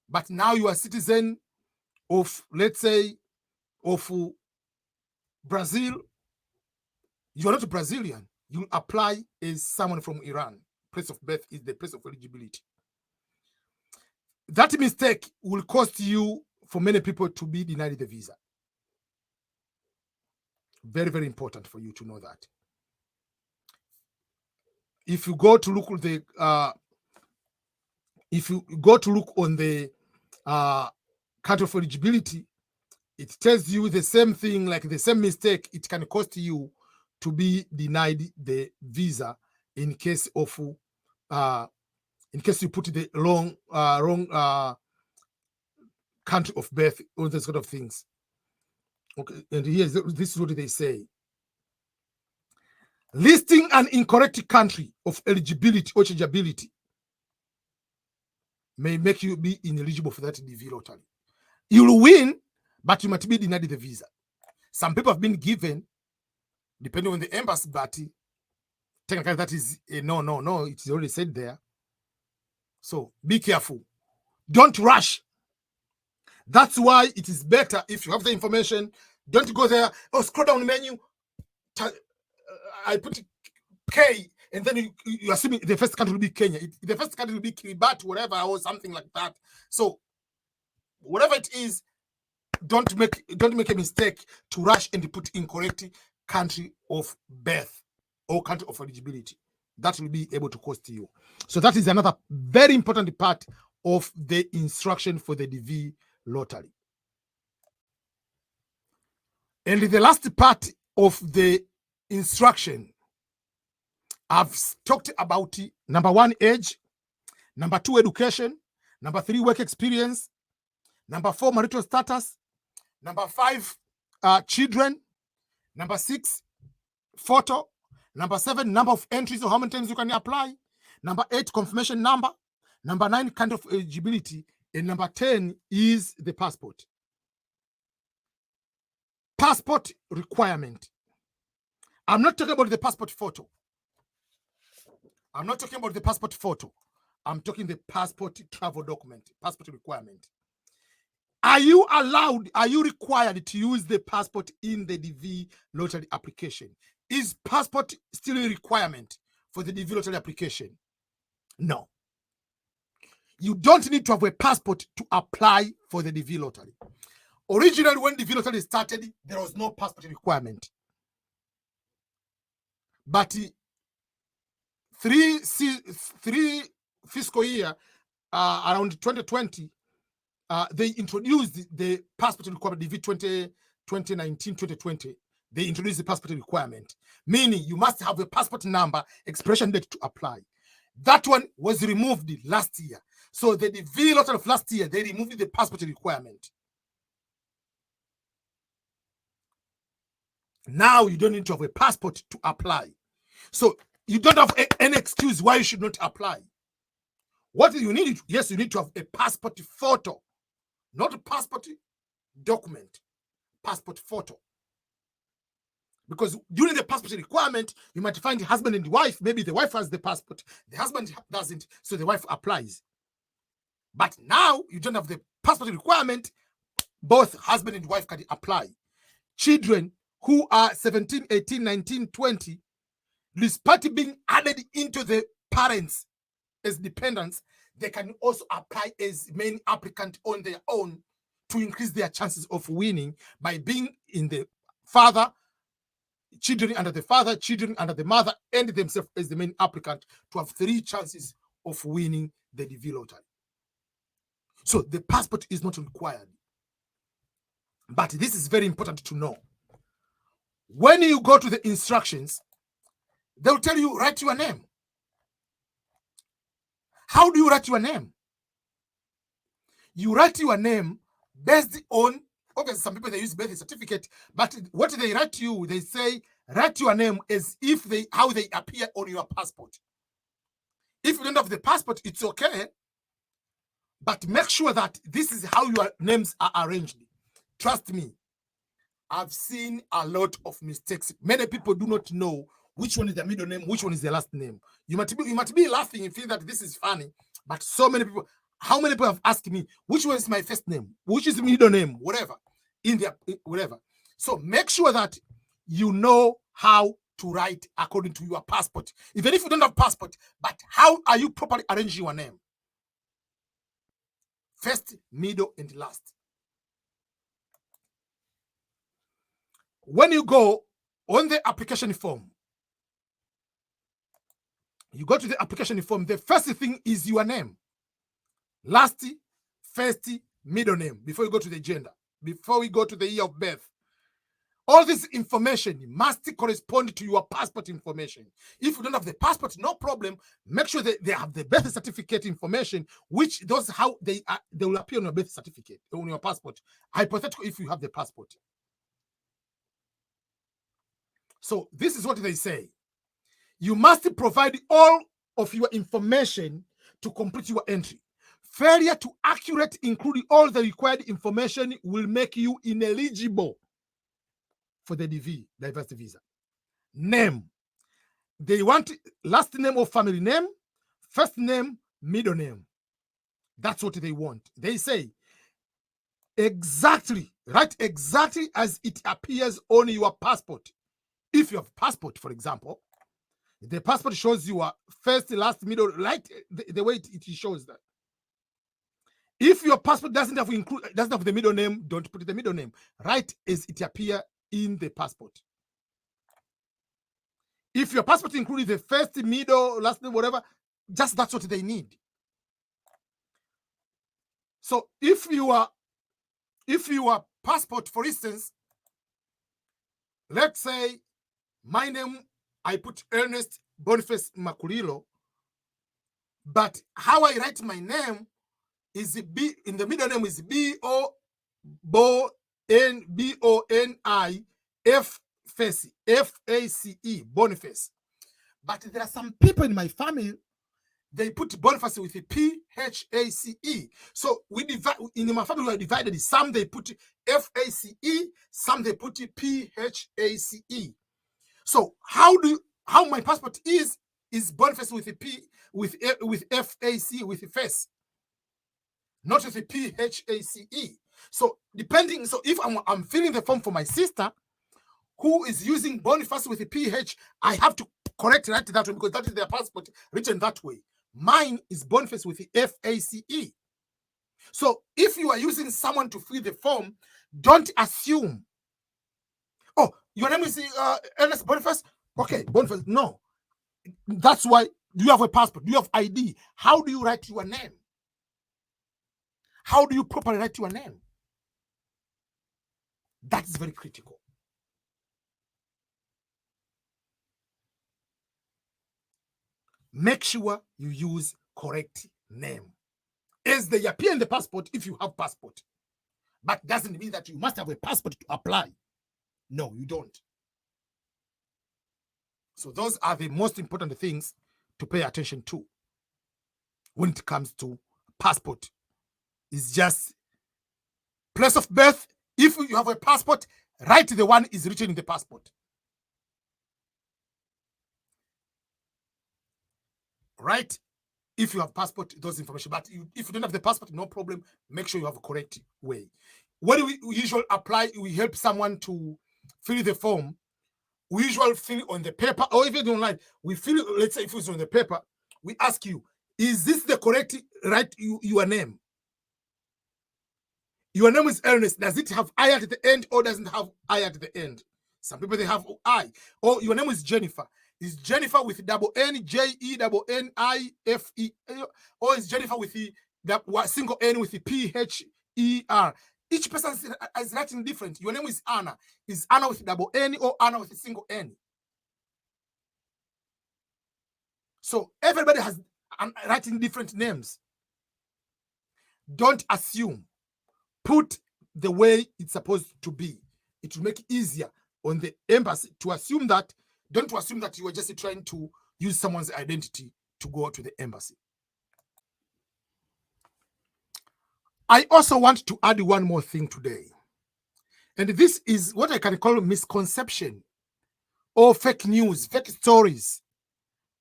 but now you are a citizen of, let's say, of Brazil. You are not a Brazilian. You apply as someone from Iran. Place of birth is the place of eligibility. That mistake will cost you, for many people, to be denied the visa. Very, very important for you to know that. If you go to look at the on the country of eligibility, it tells you the same thing, like the same mistake. It can cost you to be denied the visa in case of in case you put the wrong country of birth, all those sort of things. Okay, and this is what they say. Listing an incorrect country of eligibility or eligibility may make you be ineligible for that DV lottery. You'll win, but you might be denied the visa. Some people have been given, depending on the embassy, but technically that is a no. It's already said there. So be careful. Don't rush. That's why it is better if you have the information. Don't go there. Oh, scroll down the menu. I put K, and then you assuming the first country will be Kenya. The first country will be Kiribati, whatever, or something like that. So whatever it is, don't make a mistake to rush and put incorrect country of birth or country of eligibility. That will be able to cost you. So that is another very important part of the instruction for the DV lottery. And the last part of the instruction, I've talked about number 1, age, number 2, education, number 3, work experience, number 4, marital status, number 5, children, number 6, photo, number 7, number of entries or how many times you can apply, number 8, confirmation number, number 9, kind of eligibility, and number 10 is the passport. Passport requirement. I'm not talking about the passport photo. I'm not talking about the passport photo. I'm talking the passport travel document, passport requirement. Are you allowed, are you required to use the passport in the DV lottery application? Is passport still a requirement for the DV lottery application? No. You don't need to have a passport to apply for the DV lottery. Originally, when DV lottery started, there was no passport requirement. But 3 fiscal year, around 2020, they introduced the passport requirement, DV 2019-2020. They introduced the passport requirement, meaning you must have a passport number, expiration date to apply. That one was removed last year. So the DV lottery of last year, they removed the passport requirement. Now you don't need to have a passport to apply. So you don't have any excuse why you should not apply. What you need, yes, you need to have a passport photo, not a passport document, passport photo. Because during the passport requirement, you might find the husband and the wife. Maybe the wife has the passport, the husband doesn't, so the wife applies. But now you don't have the passport requirement, both husband and wife can apply. Children who are 17, 18, 19, 20, this party being added into the parents as dependents, they can also apply as main applicant on their own to increase their chances of winning by being in the father, children under the father, children under the mother, and themselves as the main applicant to have 3 chances of winning the DV lottery. So the passport is not required. But this is very important to know. When you go to the instructions, they'll tell you, write your name. How do you write your name? You write your name based on, obviously some people, they use birth certificate, but what they write to you, they say, write your name as if how they appear on your passport. If you don't have the passport, it's okay. But make sure that this is how your names are arranged. Trust me, I've seen a lot of mistakes. Many people do not know which one is the middle name, which one is the last name. You might be laughing and feel that this is funny, but so many people, how many people have asked me, which one is my first name, which is the middle name, whatever, whatever. So make sure that you know how to write according to your passport. Even if you don't have passport, but how are you properly arranging your name? First, middle, and last. When you go on the application form, you go to the application form, the first thing is your name. Last, first, middle name, before you go to the gender, before we go to the year of birth. All this information must correspond to your passport information. If you don't have the passport, no problem. Make sure that they have the birth certificate information, which those how they will appear on your birth certificate, on your passport. Hypothetical if you have the passport. So this is what they say. You must provide all of your information to complete your entry. Failure to accurately include all the required information will make you ineligible for the DV, diversity visa. Name. They want last name or family name, first name, middle name. That's what they want. They say exactly, write exactly as it appears on your passport. If you have passport, for example, the passport shows you a first, last, middle, right? The way it shows that. If your passport doesn't have the middle name, don't put the middle name. Write as it appears in the passport. If your passport includes the first, middle, last name, whatever, just that's what they need. So if your passport, for instance, let's say my name, I put Ernest Boniface Makulilo, but how I write my name is B, in the middle name is B-O-N-I-F-Face, Boniface. But there are some people in my family, they put Boniface with a P-H-A-C-E. So we divide, in my family we are divided. Some they put F-A-C-E, some they put P-H-A-C-E. So how my passport is Boniface with a P, with F-A-C, with a face, not with a P-H-A-C-E. So depending, so if I'm filling the form for my sister who is using Boniface with a P-H, I have to correct that one because that is their passport written that way. Mine is Boniface with the F-A-C-E. So if you are using someone to fill the form, don't assume, oh, your name is Ernest Boniface? Okay, Boniface. No. That's why, do you have a passport? Do you have ID? How do you write your name? How do you properly write your name? That is very critical. Make sure you use correct name as they appear in the passport if you have passport. But doesn't mean that you must have a passport to apply. No, you don't. So those are the most important things to pay attention to when it comes to passport. It's just place of birth. If you have a passport, write the one is written in the passport. Right? If you have passport, those information. But if you don't have the passport, no problem. Make sure you have a correct way. When we usually apply, we help someone to fill the form. We usually fill on the paper, or even online. We fill, let's say if it's on the paper, we ask you, is this the correct, right, your name? Your name is Ernest. Does it have I at the end or doesn't have I at the end? Some people, they have I. Or your name is Jennifer. Is Jennifer with double N, J-E-N-N-I-F-E, or is Jennifer with the single N with the P-H-E-R? Each person is writing different. Your name is Anna. Is Anna with double N or Anna with a single N? So everybody has writing different names. Don't assume. Put the way it's supposed to be. It will make it easier on the embassy to assume that. Don't assume that you are just trying to use someone's identity to go to the embassy. I also want to add one more thing today. And this is what I can call misconception or fake news, fake stories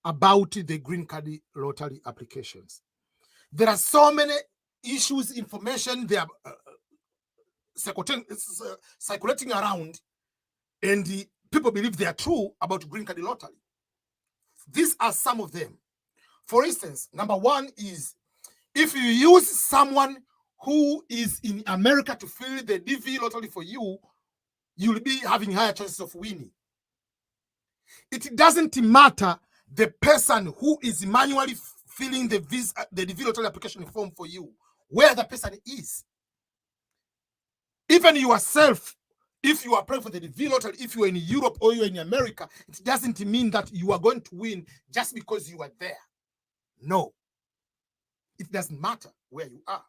about the green card lottery applications. There are so many issues, information they are circulating around, and people believe they are true about green card lottery. These are some of them. For instance, number one is if you use someone who is in America to fill the DV lottery for you, you'll be having higher chances of winning. It doesn't matter the person who is manually filling the DV lottery application form for you, where the person is. Even yourself, if you apply for the DV lottery, if you are in Europe or you are in America, it doesn't mean that you are going to win just because you are there. No. It doesn't matter where you are.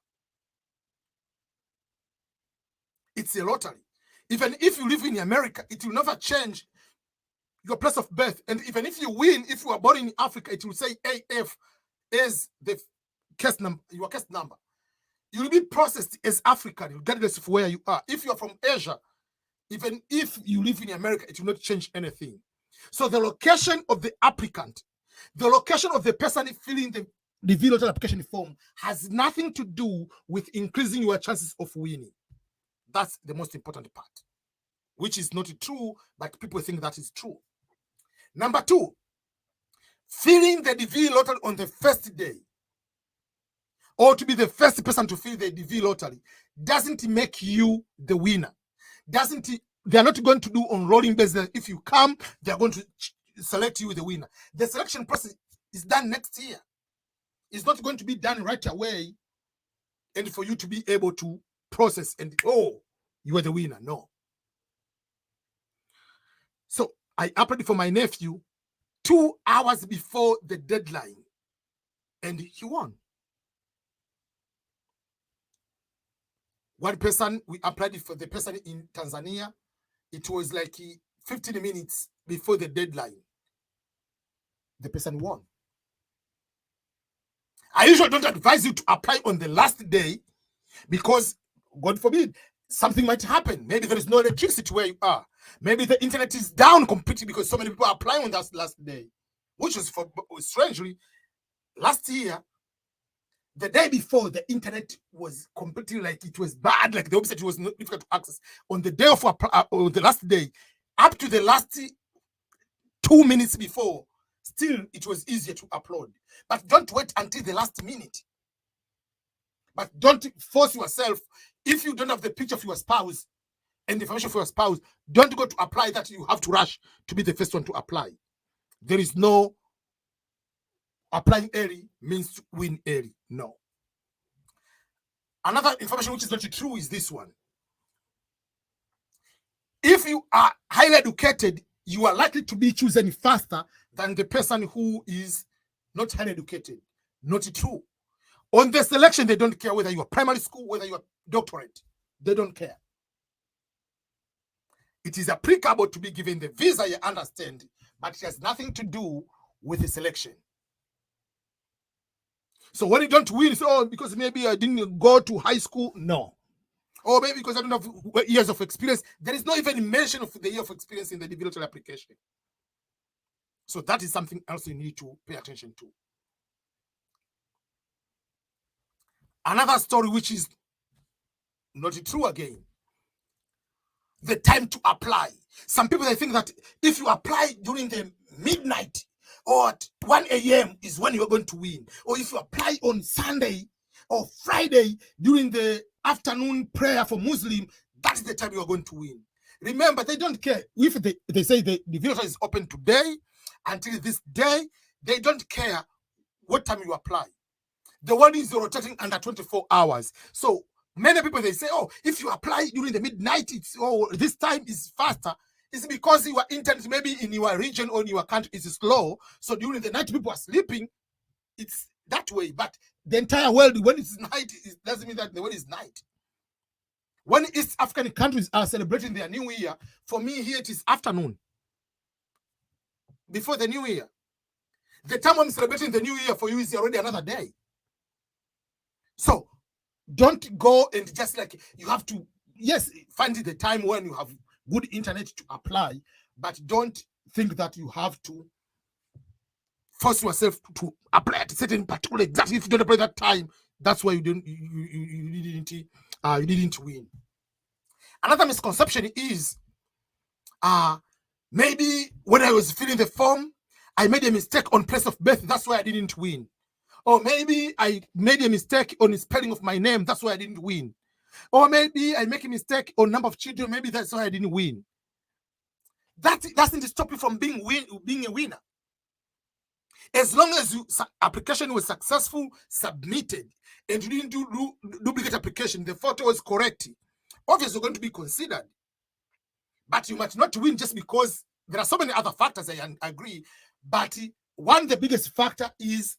It's a lottery. Even if you live in America, it will never change your place of birth. And even if you win, if you are born in Africa, it will say AF as the case number, your case number. You will be processed as African, regardless of where you are. If you are from Asia, even if you live in America, it will not change anything. So the location of the applicant, the location of the person filling the DV lottery application form has nothing to do with increasing your chances of winning. That's the most important part, which is not true, but people think that is true. Number two, filling the DV lottery on the first day, or to be the first person to fill the DV lottery, doesn't make you the winner. They're not going to do on rolling basis. If you come, they're going to select you the winner. The selection process is done next year. It's not going to be done right away and for you to be able to process and, oh, you are the winner. No. So I applied for my nephew 2 hours before the deadline, and he won. One person, we applied for the person in Tanzania. It was like 15 minutes before the deadline. The person won. I usually don't advise you to apply on the last day because, God forbid, something might happen. Maybe there is no electricity where you are. Maybe the internet is down completely because so many people are applying on that last day, which was strangely last year. The day before, the internet was completely like it was bad, like the website was not difficult to access. On the day of the last day, up to the last 2 minutes before, still it was easier to upload. But don't wait until the last minute. But don't force yourself. If you don't have the picture of your spouse and the information for your spouse, don't go to apply that you have to rush to be the first one to apply. There is no applying early means to win early. No. Another information which is not true is this one. If you are highly educated, you are likely to be chosen faster than the person who is not highly educated. Not true. On the selection, they don't care whether you are primary school, whether you are doctorate. They don't care. It is applicable to be given the visa, you understand, but it has nothing to do with the selection. So when you don't win, it's because maybe I didn't go to high school. No. Or maybe because I don't have years of experience. There is not even mention of the year of experience in the DV lottery application. So that is something else you need to pay attention to. Another story which is not true again. The time to apply. Some people, they think that if you apply during the midnight or at 1 a.m. is when you're going to win. Or if you apply on Sunday or Friday during the afternoon prayer for Muslim, that's the time you're going to win. Remember, they don't care. If they say the lottery is open today until this day, they don't care what time you apply. The one is rotating under 24 hours. So many people, they say, oh, if you apply during the midnight, this time is faster. It's because your internet maybe in your region or in your country is slow. So during the night, people are sleeping. It's that way. But the entire world, when it's night, it doesn't mean that the world is night. When East African countries are celebrating their New Year, for me here it is afternoon. Before the New Year. The time I'm celebrating the New Year for you is already another day. So Don't go and just like you have to, yes, find the time when you have good internet to apply, but don't think that you have to force yourself to apply at a certain particular exactly. If you don't apply that time, that's why you didn't win. Another misconception is maybe when I was filling the form, I made a mistake on place of birth, that's why I didn't win. Or maybe I made a mistake on the spelling of my name, that's why I didn't win. Or maybe I make a mistake on number of children, maybe that's why I didn't win. That doesn't stop you from being a winner. As long as your application was successful, submitted, and you didn't do duplicate application, the photo was correct, obviously you're going to be considered. But you might not win just because there are so many other factors, I agree. But the biggest factor is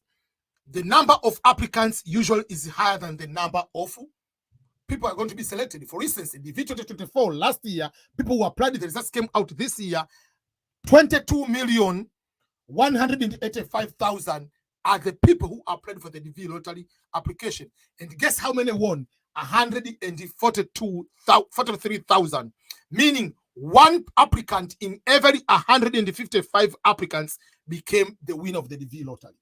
the number of applicants usually is higher than the number of people are going to be selected. For instance, in DV2024 last year, people who applied, the results came out this year, 22,185,000 are the people who applied for the DV lottery application. And guess how many won? 143,000, meaning one applicant in every 155 applicants became the winner of the DV lottery.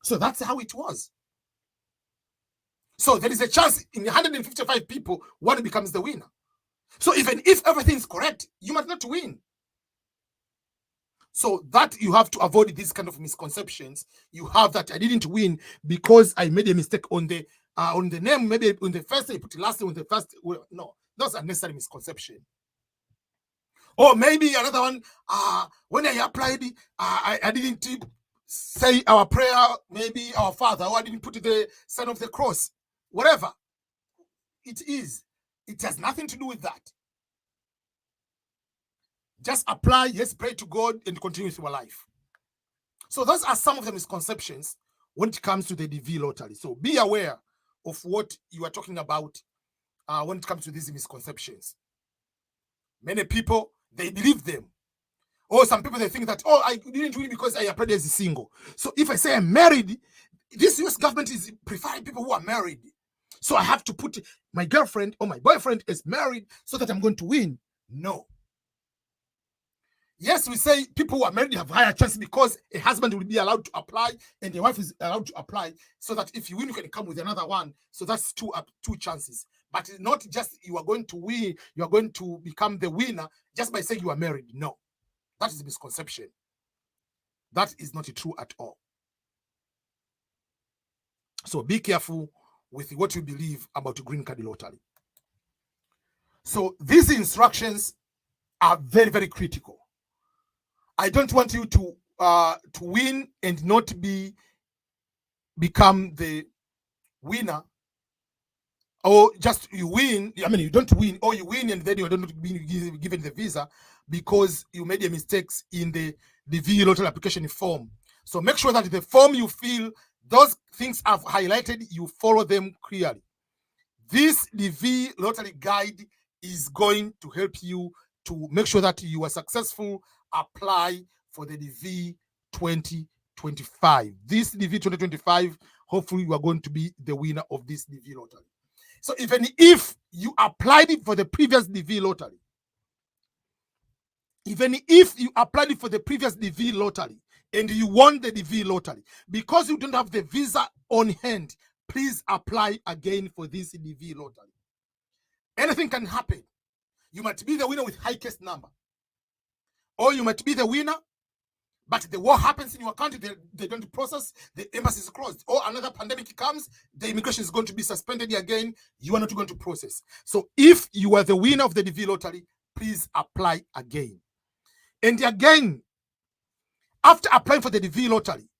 So that's how it was. So there is a chance in 155 people, one becomes the winner. So even if everything is correct, you might not win. So that you have to avoid these kind of misconceptions. You have that I didn't win because I made a mistake on the name, maybe on the first day, put the last name on the first. Well, no, that's a necessary misconception. Or maybe another one, when I applied, I didn't say our prayer, maybe our Father, or I didn't put the sign of the cross. Whatever it is, it has nothing to do with that. Just apply, yes, pray to God, and continue with your life. So those are some of the misconceptions when it comes to the DV lottery. So be aware of what you are talking about when it comes to these misconceptions. Many people, they believe them. Or some people, they think that, oh, I didn't win because I applied as a single. So if I say I'm married, this US government is preferring people who are married. So I have to put my girlfriend or my boyfriend as married so that I'm going to win. No. Yes, we say people who are married have higher chances because a husband will be allowed to apply and a wife is allowed to apply, so that if you win, you can come with another one. So that's two chances. But it's not just you are going to win, you are going to become the winner just by saying you are married. No, that is a misconception. That is not true at all. So be careful with what you believe about green card lottery. So these instructions are very, very critical. I don't want you to win and not become the winner, or just you win. I mean, you don't win, or you win and then you don't be given the visa because you made a mistakes in the DV lottery application form. So make sure that the form you fill, those things I've highlighted, you follow them clearly. This DV lottery guide is going to help you to make sure that you are successful. Apply for the DV 2025. This DV 2025, hopefully you are going to be the winner of this DV lottery. So even if you applied it for the previous DV lottery, and you won the DV lottery, because you don't have the visa on hand, please apply again for this DV lottery. Anything can happen. You might be the winner with highest number, or you might be the winner, but the war happens in your country, they don't process, the embassy is closed, or another pandemic comes, the immigration is going to be suspended again, you are not going to process. So if you are the winner of the DV lottery, please apply again. And again, after applying for the DV lottery,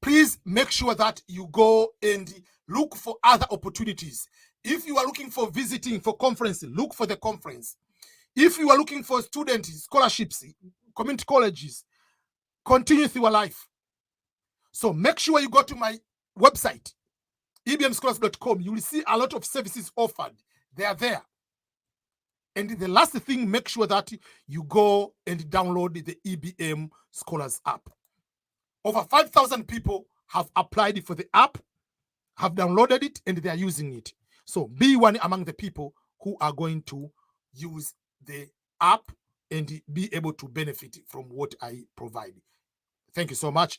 please make sure that you go and look for other opportunities. If you are looking for visiting for conference, look for the conference. If you are looking for student scholarships, community colleges, continue with your life. So make sure you go to my website, ebmscholarships.com. You will see a lot of services offered. They are there. And the last thing, make sure that you go and download the EBM Scholars app. Over 5,000 people have applied for the app, have downloaded it and they are using it. So be one among the people who are going to use the app and be able to benefit from what I provide. Thank you so much.